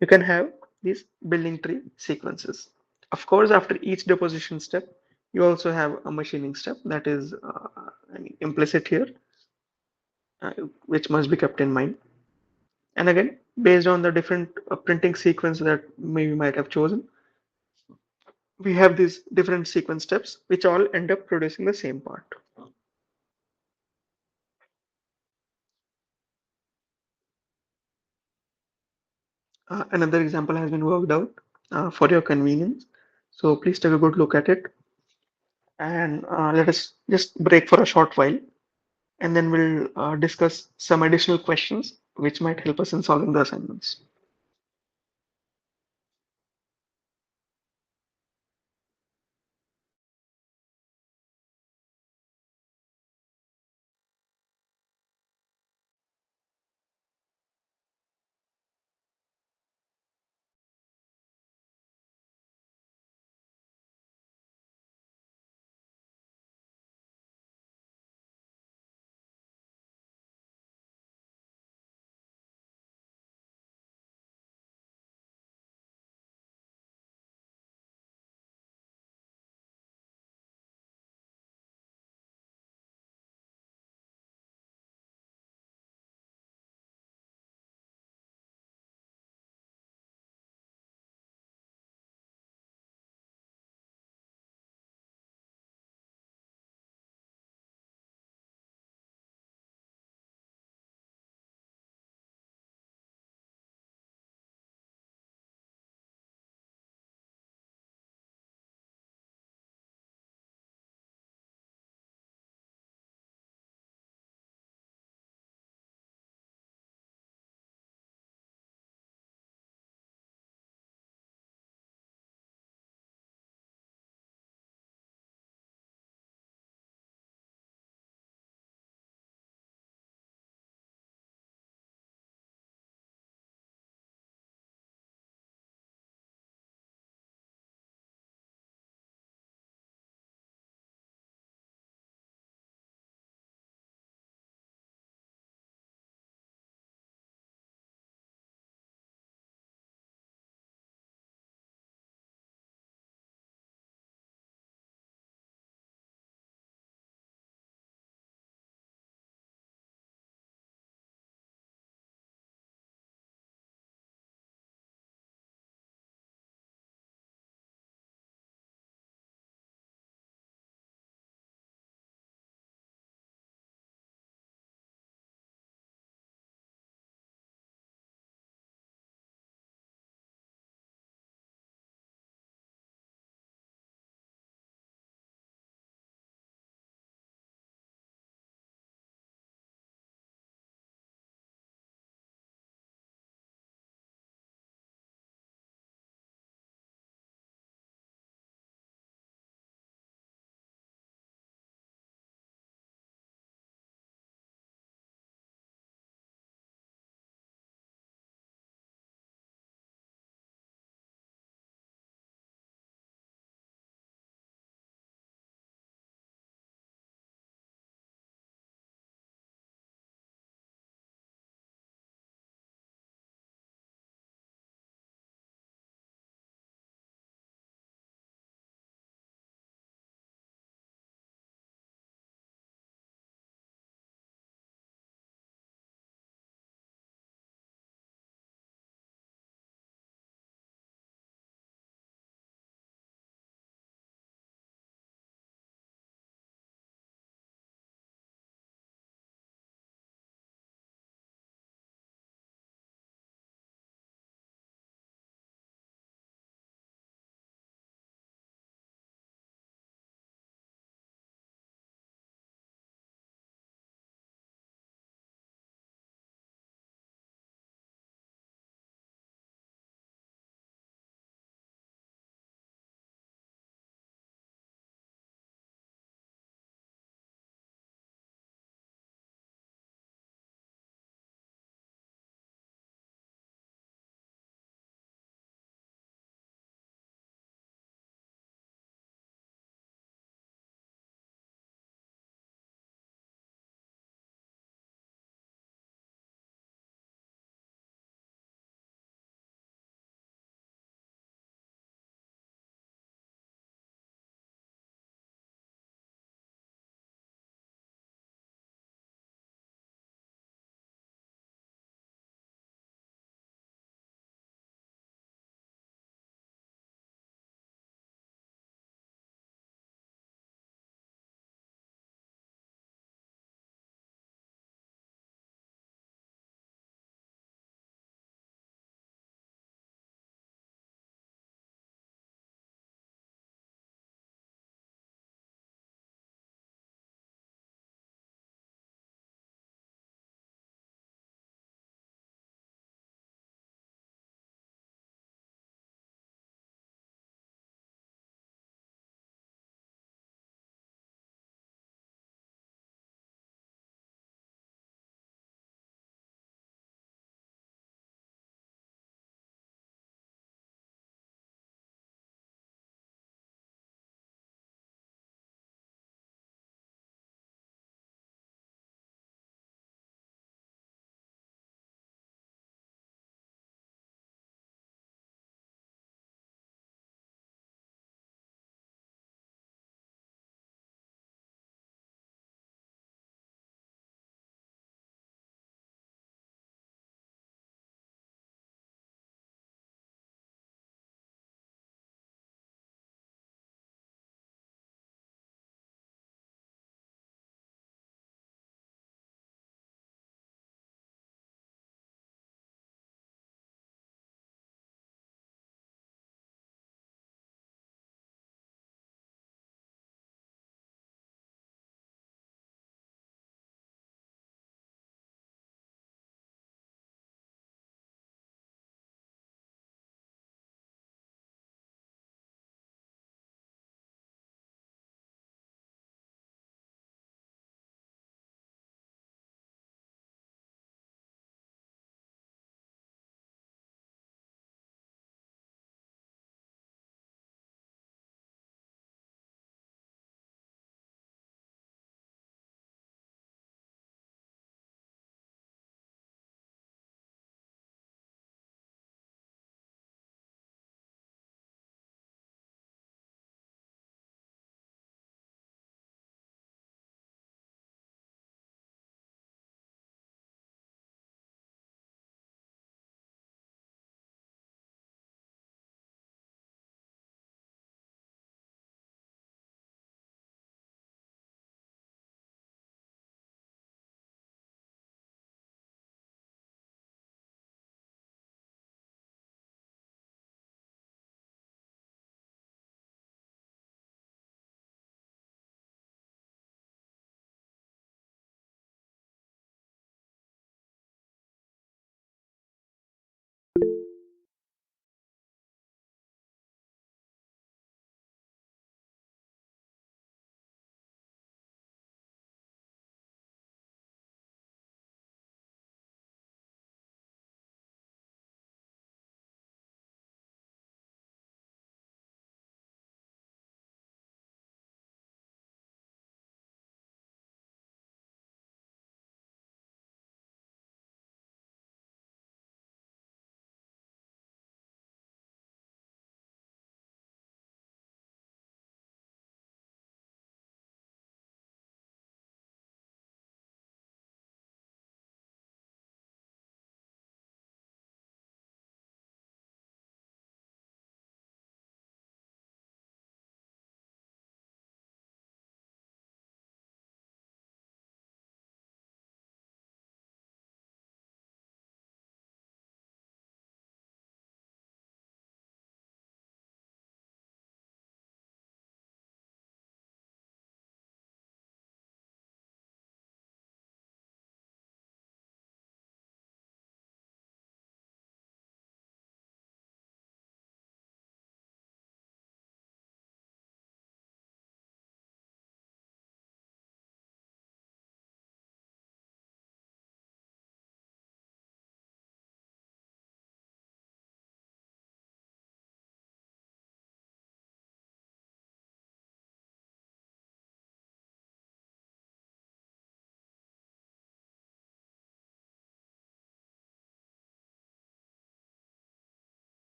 S1: you can have these building tree sequences. Of course, after each deposition step, you also have a machining step that is I mean, implicit here, uh, which must be kept in mind. And again, based on the different printing sequence that we might have chosen, we have these different sequence steps which all end up producing the same part. Another example has been worked out for your convenience. So please take a good look at it, and let us just break for a short while, and then we'll discuss some additional questions which might help us in solving the assignments.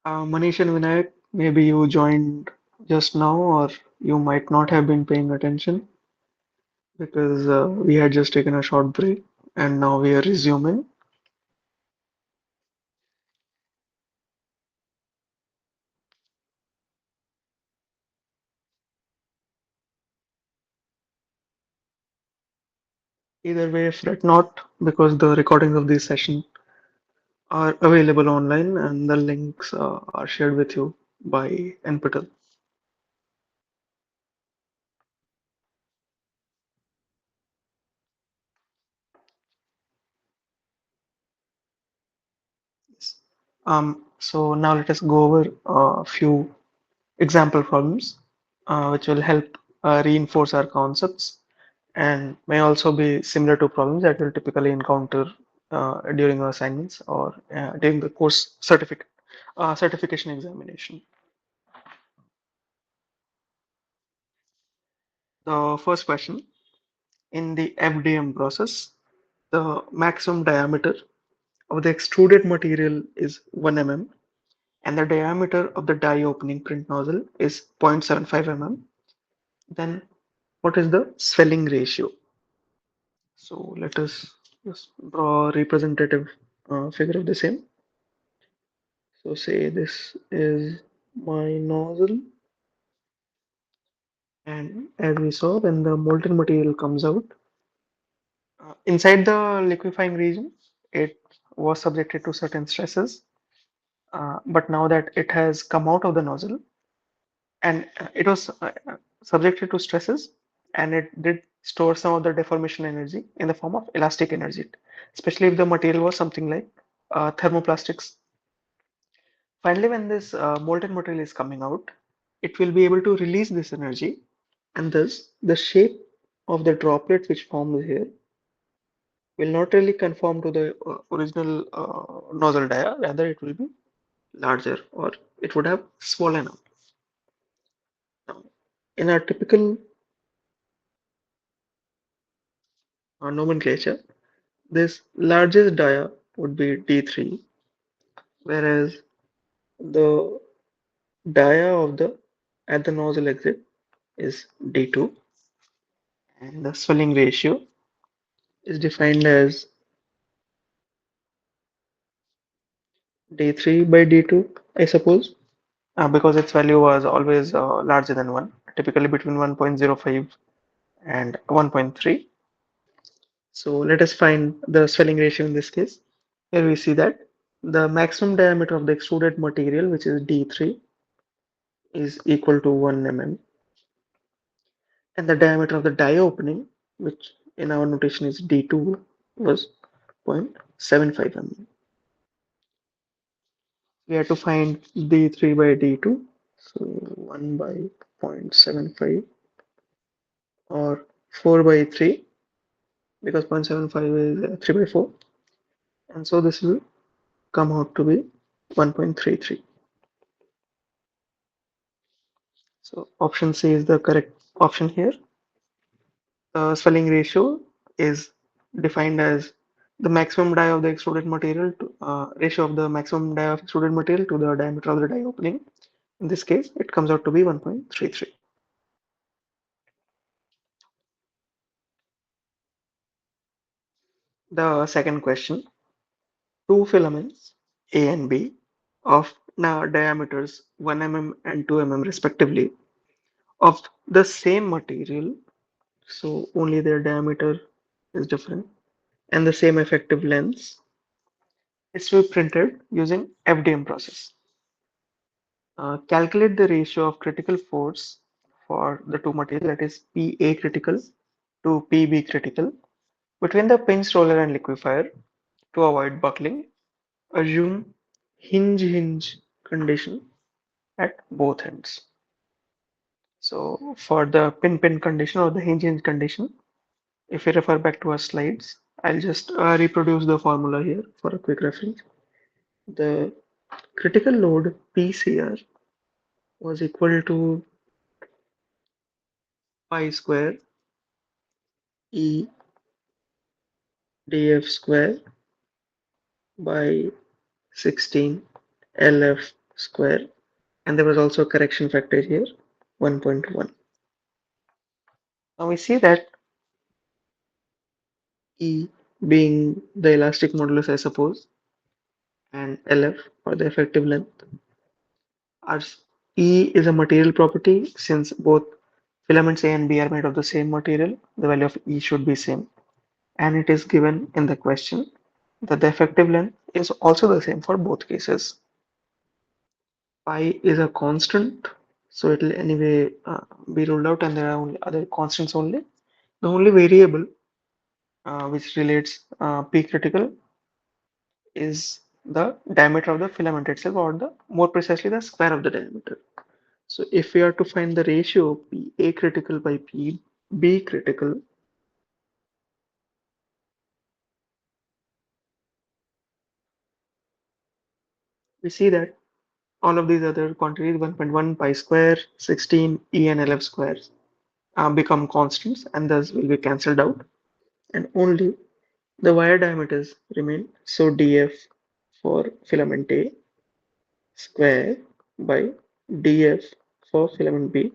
S1: Manish and Vinayak, maybe you joined just now, or you might not have been paying attention because we had just taken a short break and now we are resuming. Either way, fret not because the recordings of this session are available online and the links are shared with you by NPTEL. Yes. So now let us go over a few example problems which will help reinforce our concepts and may also be similar to problems that we'll typically encounter during our assignments or during the course certification examination. The first question, in the FDM process, the maximum diameter of the extruded material is 1 mm and the diameter of the die opening print nozzle is 0.75 mm. Then what is the swelling ratio? So let us just draw a representative figure of the same. So say this is my nozzle, and as we saw, when the molten material comes out, inside the liquefying region, it was subjected to certain stresses. But now that it has come out of the nozzle, and it was subjected to stresses, and it did store some of the deformation energy in the form of elastic energy, especially if the material was something like thermoplastics. Finally, when this molten material is coming out, it will be able to release this energy, and thus the shape of the droplet which forms here will not really conform to the original nozzle dia, rather it will be larger or it would have swollen out. Now, in our typical nomenclature, this largest dia would be D3, whereas the dia of the at the nozzle exit is D2, and the swelling ratio is defined as D3 by D2, I suppose, because its value was always larger than 1, typically between 1.05 and 1.3. So let us find the swelling ratio in this case. Here we see that the maximum diameter of the extruded material, which is D3, is equal to 1 mm, and the diameter of the die opening, which in our notation is D2, was 0.75 mm. We have to find D3 by D2, so 1 by 0.75 or 4 by 3 because 0.75 is 3 by 4, and so this will come out to be 1.33. So option C is the correct option here. The swelling ratio is defined as the maximum die of the extruded material to ratio of the maximum die of extruded material to the diameter of the die opening. In this case, it comes out to be 1.33. The second question, two filaments A and B of diameters 1 mm and 2 mm respectively of the same material, so only their diameter is different, and the same effective lengths is to be printed using FDM process. Calculate the ratio of critical force for the two materials, that is PA critical to PB critical, between the pinch roller and liquefier to avoid buckling. Assume hinge condition at both ends. So for the pin condition or the hinge condition, if we refer back to our slides, I'll just reproduce the formula here for a quick reference. The critical load PCR was equal to pi square E df square by 16 LF square, and there was also a correction factor here, 1.1. Now we see that E being the elastic modulus, I suppose, and LF or the effective length. Our E is a material property since both filaments A and B are made of the same material, the value of E should be same. And it is given in the question that the effective length is also the same for both cases. Pi is a constant, so it will anyway be ruled out, and there are only other constants only. The only variable which relates P critical is the diameter of the filament itself, or the more precisely the square of the diameter. So if we are to find the ratio P A critical by P B critical, we see that all of these other quantities 1.1 pi square, 16 E and LF squares become constants and thus will be cancelled out, and only the wire diameters remain. So dF for filament A square by dF for filament B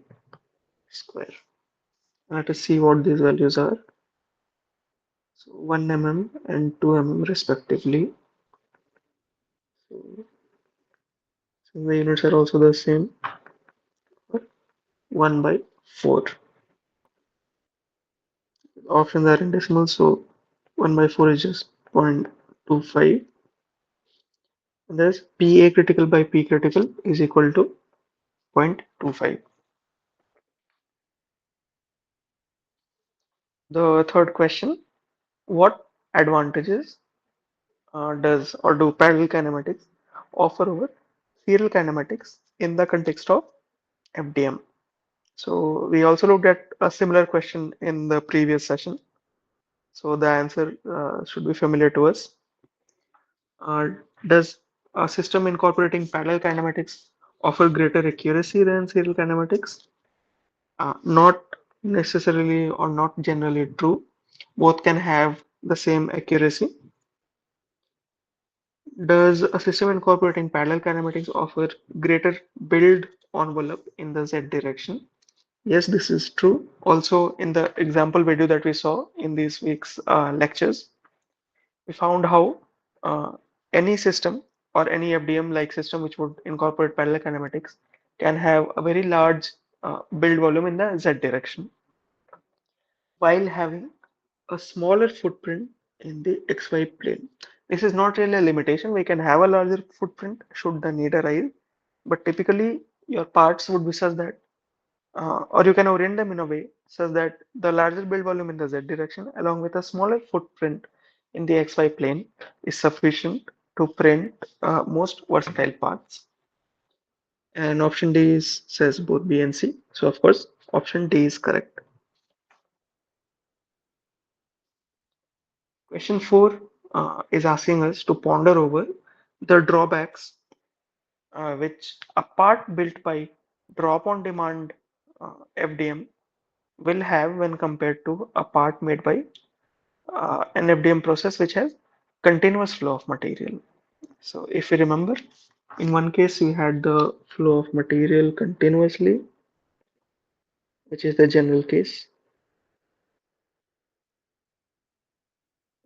S1: square. Let us see what these values are. So 1 mm and 2 mm respectively. So, so the units are also the same, 1 by 4. Options are in decimal, so 1 by 4 is just 0.25. And thus PA critical by P critical is equal to 0.25. The third question, what advantages does or do parallel kinematics offer over serial kinematics in the context of FDM? So we also looked at a similar question in the previous session. So the answer should be familiar to us. Uh, does a system incorporating parallel kinematics offer greater accuracy than serial kinematics? Not necessarily or not generally true. Both can have the same accuracy. Does a system incorporating parallel kinematics offer greater build envelope in the Z direction? Yes, this is true. Also, in the example video that we saw in this week's lectures, we found how uh, any system or any FDM-like system which would incorporate parallel kinematics can have a very large build volume in the Z direction while having a smaller footprint in the XY plane. This is not really a limitation. We can have a larger footprint should the need arise, but typically your parts would be such that, or you can orient them in a way such that the larger build volume in the Z direction along with a smaller footprint in the XY plane is sufficient to print most versatile parts. And option D says both B and C. So of course, option D is correct. Question 4 is asking us to ponder over the drawbacks which a part built by drop on demand FDM will have when compared to a part made by an FDM process which has continuous flow of material. So if you remember, in one case we had the flow of material continuously, which is the general case.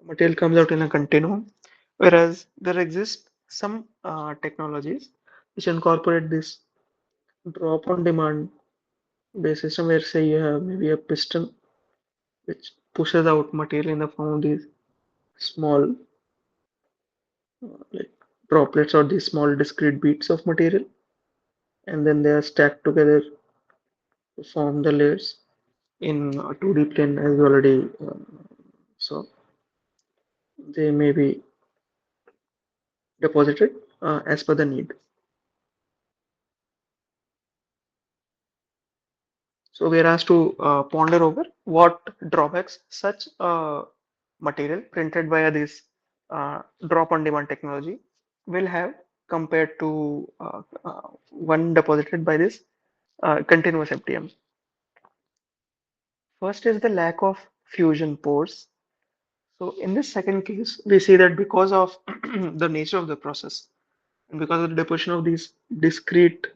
S1: Material comes out in a continuum, whereas there exist some technologies which incorporate this drop on demand based system where say you have maybe a piston which pushes out material in the form of these small like droplets or these small discrete beads of material, and then they are stacked together to form the layers in a 2D plane as we already saw. They may be deposited as per the need. So we are asked to ponder over what drawbacks such material printed via this drop-on-demand technology will have compared to one deposited by this continuous FDM. First is the lack of fusion pores. So in this second case, we see that because of the nature of the process, And because of the deposition of these discrete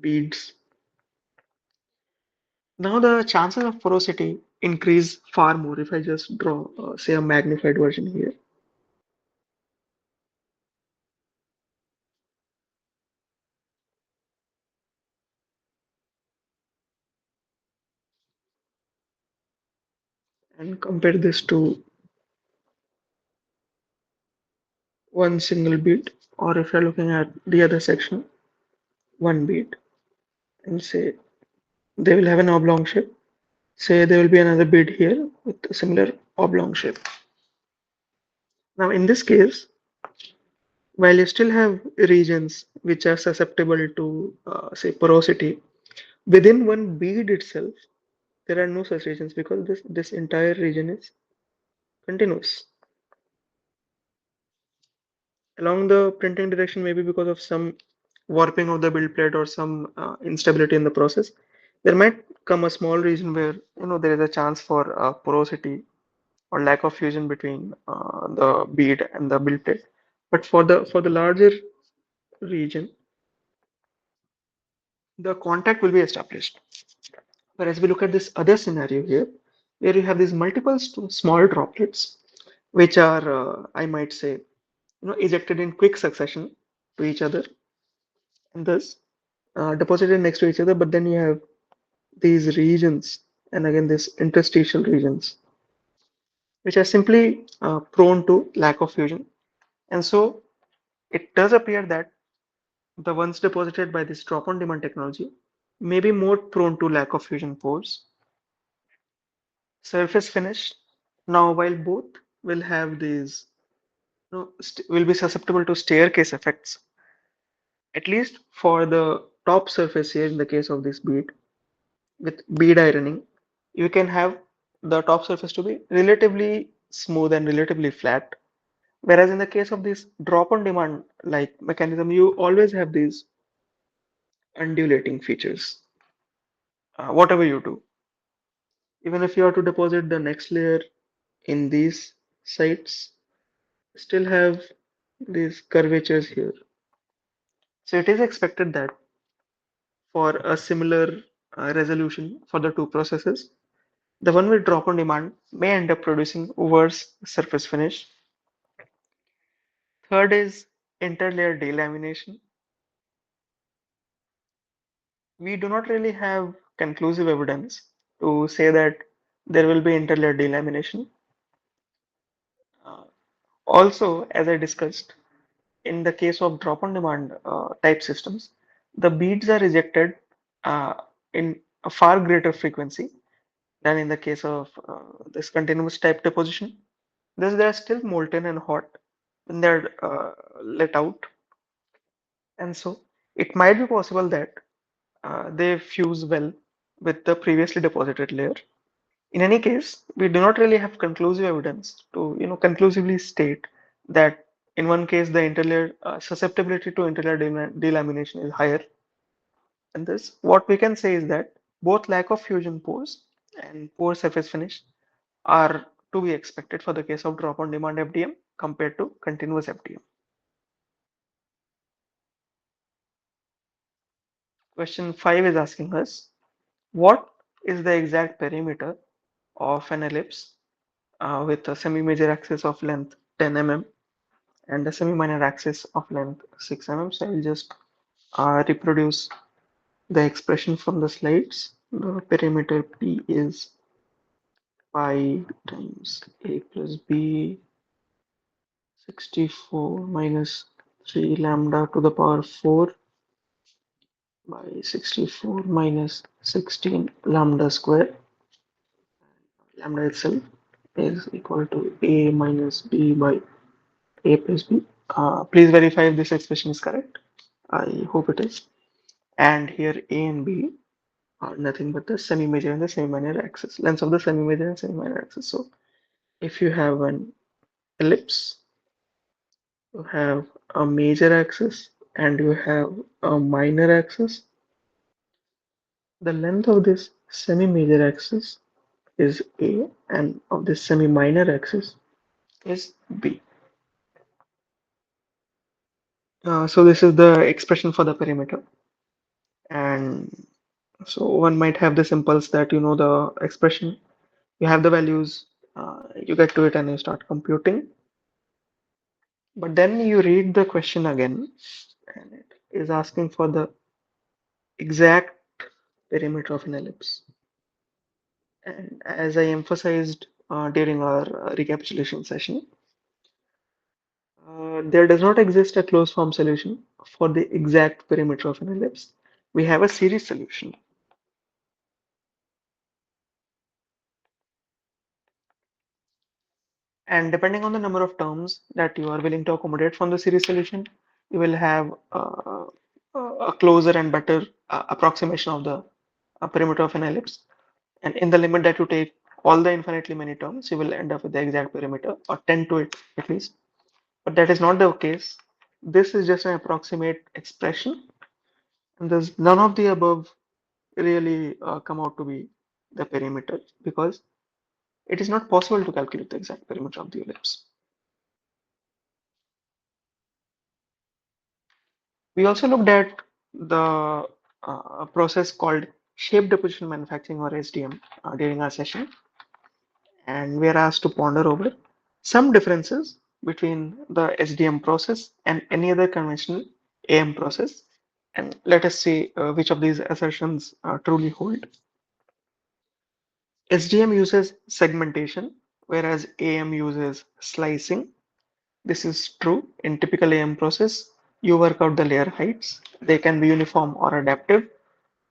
S1: beads, now the chances of porosity increase far more. If I just draw, say, a magnified version here, and compare this to one single bead, or if you're looking at the other section, one bead, and say they will have an oblong shape. Say there will be another bead here with a similar oblong shape. Now, in this case, while you still have regions which are susceptible to, say, porosity, within one bead itself, there are no such regions because this entire region is continuous. Along the printing direction, maybe because of some warping of the build plate or some instability in the process, there might come a small region where there is a chance for porosity or lack of fusion between the bead and the build plate. But for the larger region, the contact will be established. Whereas we look at this other scenario here, where you have these multiple small droplets, which are, I might say, ejected in quick succession to each other, and thus deposited next to each other. But then you have these regions, and again, these interstitial regions, which are simply prone to lack of fusion. And so it does appear that the ones deposited by this drop-on demand technology may be more prone to lack of fusion pores. Surface finish. Now, while both will have these, will be susceptible to staircase effects, at least for the top surface here in the case of this bead, with bead ironing, you can have the top surface to be relatively smooth and relatively flat. Whereas in the case of this drop-on demand like mechanism, you always have these undulating features, whatever you do. Even if you are to deposit the next layer in these sites, still have these curvatures here. So it is expected that for a similar resolution for the two processes, the one with drop on demand may end up producing worse surface finish. Third is interlayer delamination. We do not really have conclusive evidence to say that there will be interlayer delamination. Uh, Also, as I discussed, in the case of drop-on-demand type systems, the beads are ejected uh, in a far greater frequency than in the case of this continuous type deposition. Thus, they are still molten and hot when they're let out, and so it might be possible that they fuse well with the previously deposited layer. In any case, we do not really have conclusive evidence to conclusively state that in one case the interlayer susceptibility to interlayer delamination is higher. And this, what we can say is that both lack of fusion pores and poor surface finish are to be expected for the case of drop-on demand FDM compared to continuous FDM. Question 5 is asking us, what is the exact perimeter of an ellipse with a semi-major axis of length 10 mm and a semi-minor axis of length 6 mm. So I will just reproduce the expression from the slides. The perimeter P is pi times a plus b 64 minus 3 lambda to the power 4 by 64 minus 16 lambda square. Lambda itself is equal to a minus b by a plus b. Please verify if this expression is correct. I hope it is. And here A and B are nothing but the semi-major and the semi-minor axis, lengths of the semi-major and semi-minor axis. So if you have an ellipse, you have a major axis and you have a minor axis. The length of this semi-major axis is A and of this semi-minor axis is B. So this is the expression for the perimeter, and so one might have this impulse that you know the expression, you have the values, you get to it and you start computing. But then you read the question again, and it is asking for the exact perimeter of an ellipse. And as I emphasized during our recapitulation session, there does not exist a closed form solution for the exact perimeter of an ellipse. We have a series solution. And depending on the number of terms that you are willing to accommodate from the series solution, you will have a closer and better approximation of the perimeter of an ellipse. And in the limit that you take all the infinitely many terms, you will end up with the exact perimeter or tend to it at least. But that is not the case. This is just an approximate expression, and there's none of the above really come out to be the perimeter because it is not possible to calculate the exact perimeter of the ellipse. We also looked at the process called shape deposition manufacturing or SDM during our session, and we are asked to ponder over some differences between the SDM process and any other conventional AM process. And let us see which of these assertions truly hold. SDM uses segmentation, whereas AM uses slicing. This is true in typical AM process. You work out the layer heights. They can be uniform or adaptive.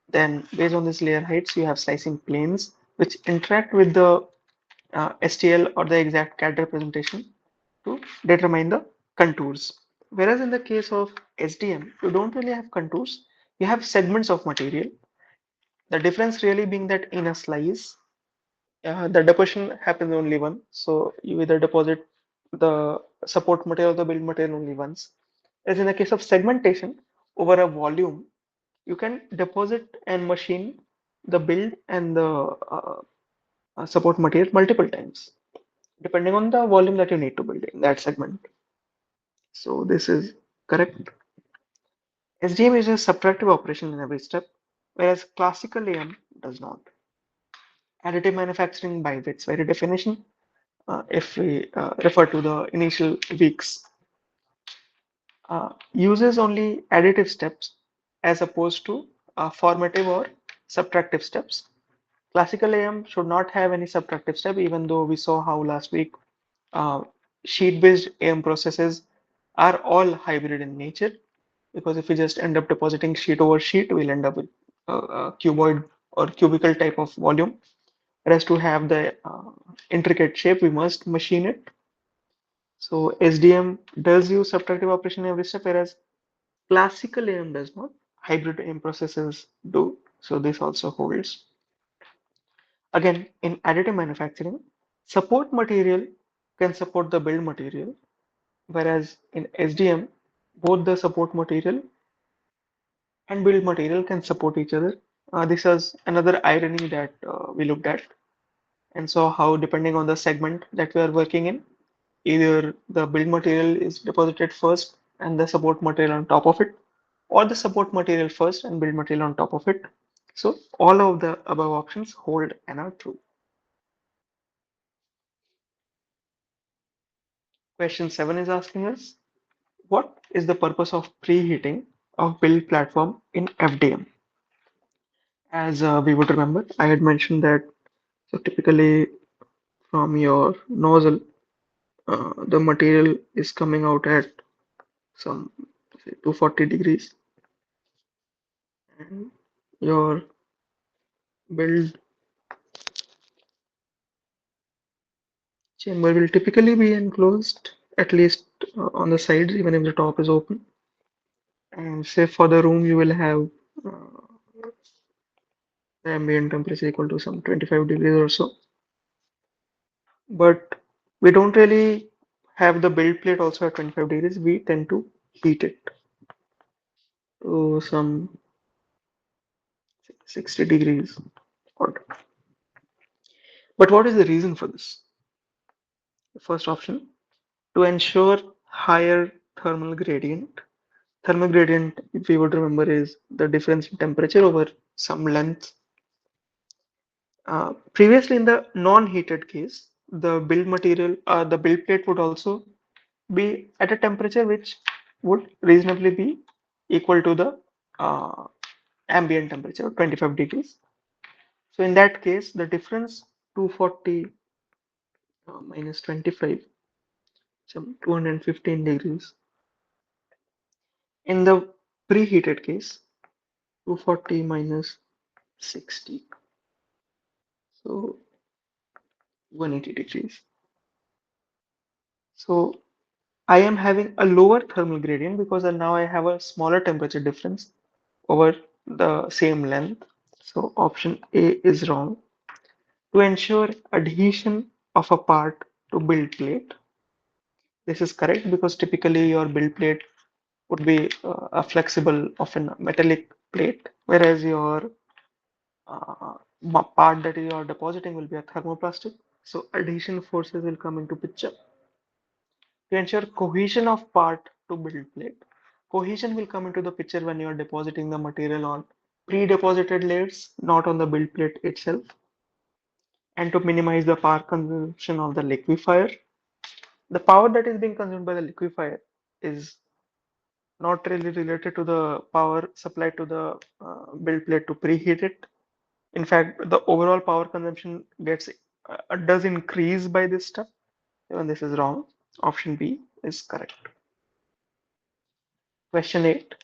S1: Then, based on these layer heights, you have slicing planes which interact with the STL or the exact CAD representation to determine the contours. Whereas in the case of SDM, you don't really have contours, you have segments of material. The difference really being that in a slice, the deposition happens only once. So you either deposit the support material or the build material only once. As in the case of segmentation, over a volume, you can deposit and machine the build and the support material multiple times, depending on the volume that you need to build in that segment. So this is correct. SDM is a subtractive operation in every step, whereas classical AM does not. Additive manufacturing, by its very definition, if we refer to the initial weeks, uses only additive steps as opposed to formative or subtractive steps. Classical AM should not have any subtractive step, even though we saw how last week uh, sheet-based AM processes are all hybrid in nature. Because if we just end up depositing sheet over sheet, we'll end up with a cuboid or cubical type of volume. Whereas to have the intricate shape, we must machine it. So SDM does use subtractive operation every step, whereas classical AM does not. Hybrid AM processes do. So this also holds. Again, in additive manufacturing, support material can support the build material, whereas in SDM, both the support material and build material can support each other. This is another irony that we looked at and saw how, depending on the segment that we are working in, either the build material is deposited first and the support material on top of it, or the support material first and build material on top of it. So all of the above options hold and are true. Question 7 is asking us, what is the purpose of preheating of build platform in FDM? As we would remember, I had mentioned that so typically from your nozzle, the material is coming out at some say 240 degrees, and your build chamber will typically be enclosed at least on the sides, even if the top is open. And say for the room, you will have the ambient temperature equal to some 25 degrees or so. But we don't really have the build plate also at 25 degrees. We tend to heat it to some 60 degrees. Odd. But what is the reason for this? The first option, to ensure higher thermal gradient. Thermal gradient, if we would remember, is the difference in temperature over some length. Previously, in the non-heated case, the build plate would also be at a temperature which would reasonably be equal to the uh, ambient temperature, 25 degrees. So in that case, the difference 240 minus 25, some 215 degrees. In the preheated case, 240 minus 60, so 180 degrees. So I am having a lower thermal gradient because now I have a smaller temperature difference over the same length. So option A is wrong. To ensure adhesion of a part to build plate, this is correct because typically your build plate would be a flexible, often metallic plate, whereas your part that you are depositing will be a thermoplastic. So adhesion forces will come into picture. To ensure cohesion of part to build plate, cohesion will come into the picture when you are depositing the material on pre-deposited layers, not on the build plate itself. And to minimize the power consumption of the liquefier, the power that is being consumed by the liquefier is not really related to the power supplied to the build plate to preheat it. In fact, the overall power consumption does increase by this step. Even this is wrong. Option B is correct. Question 8.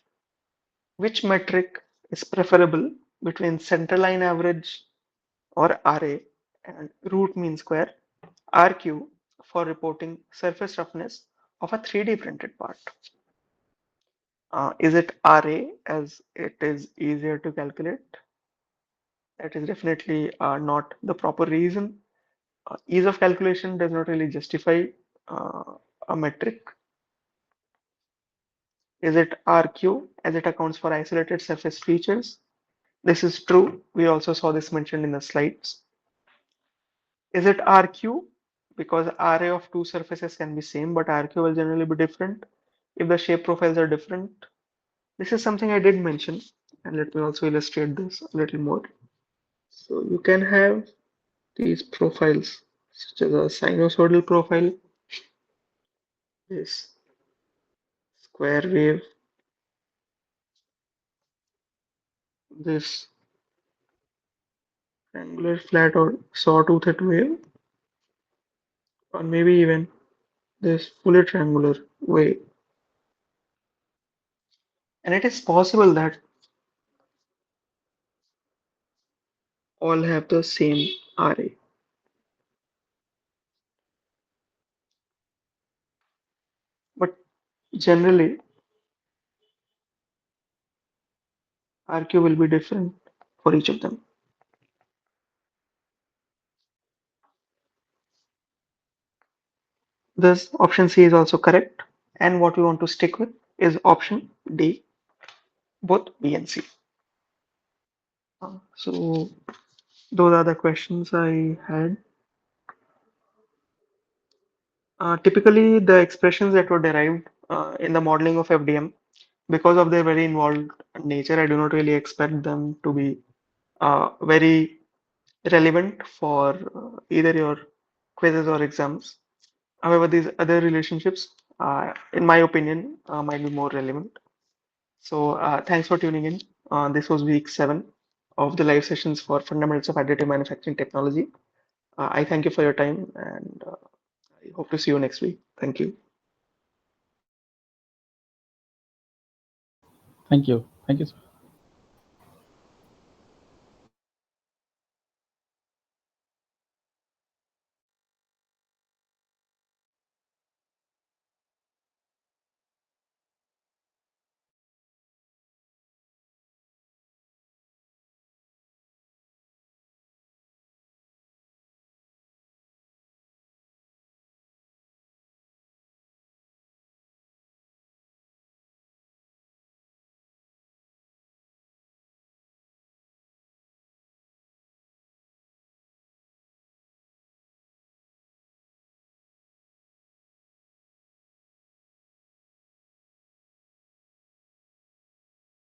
S1: Which metric is preferable between centerline average or RA and root mean square RQ for reporting surface roughness of a 3D printed part? Is it RA as it is easier to calculate? That is definitely not the proper reason. Ease of calculation does not really justify uh, a metric. Is it RQ as it accounts for isolated surface features? This is true. We also saw this mentioned in the slides. Is it RQ? Because array of two surfaces can be same, but RQ will generally be different if the shape profiles are different. This is something I did mention, and let me also illustrate this a little more. So you can have these profiles, such as a sinusoidal profile, this square wave, this triangular flat or sawtoothed wave, or maybe even this fully triangular wave. And it is possible that all have the same array. But generally, RQ will be different for each of them. Thus, option C is also correct. And what we want to stick with is option D, both B and C. So those are the questions I had. Typically, the expressions that were derived in the modeling of FDM, because of their very involved nature, I do not really expect them to be very relevant for either your quizzes or exams. However, these other relationships, in my opinion, might be more relevant. So, thanks for tuning in. This was week 7 of the live sessions for Fundamentals of Additive Manufacturing Technology. I thank you for your time and I hope to see you next week. Thank you.
S2: Thank you. Thank you, sir.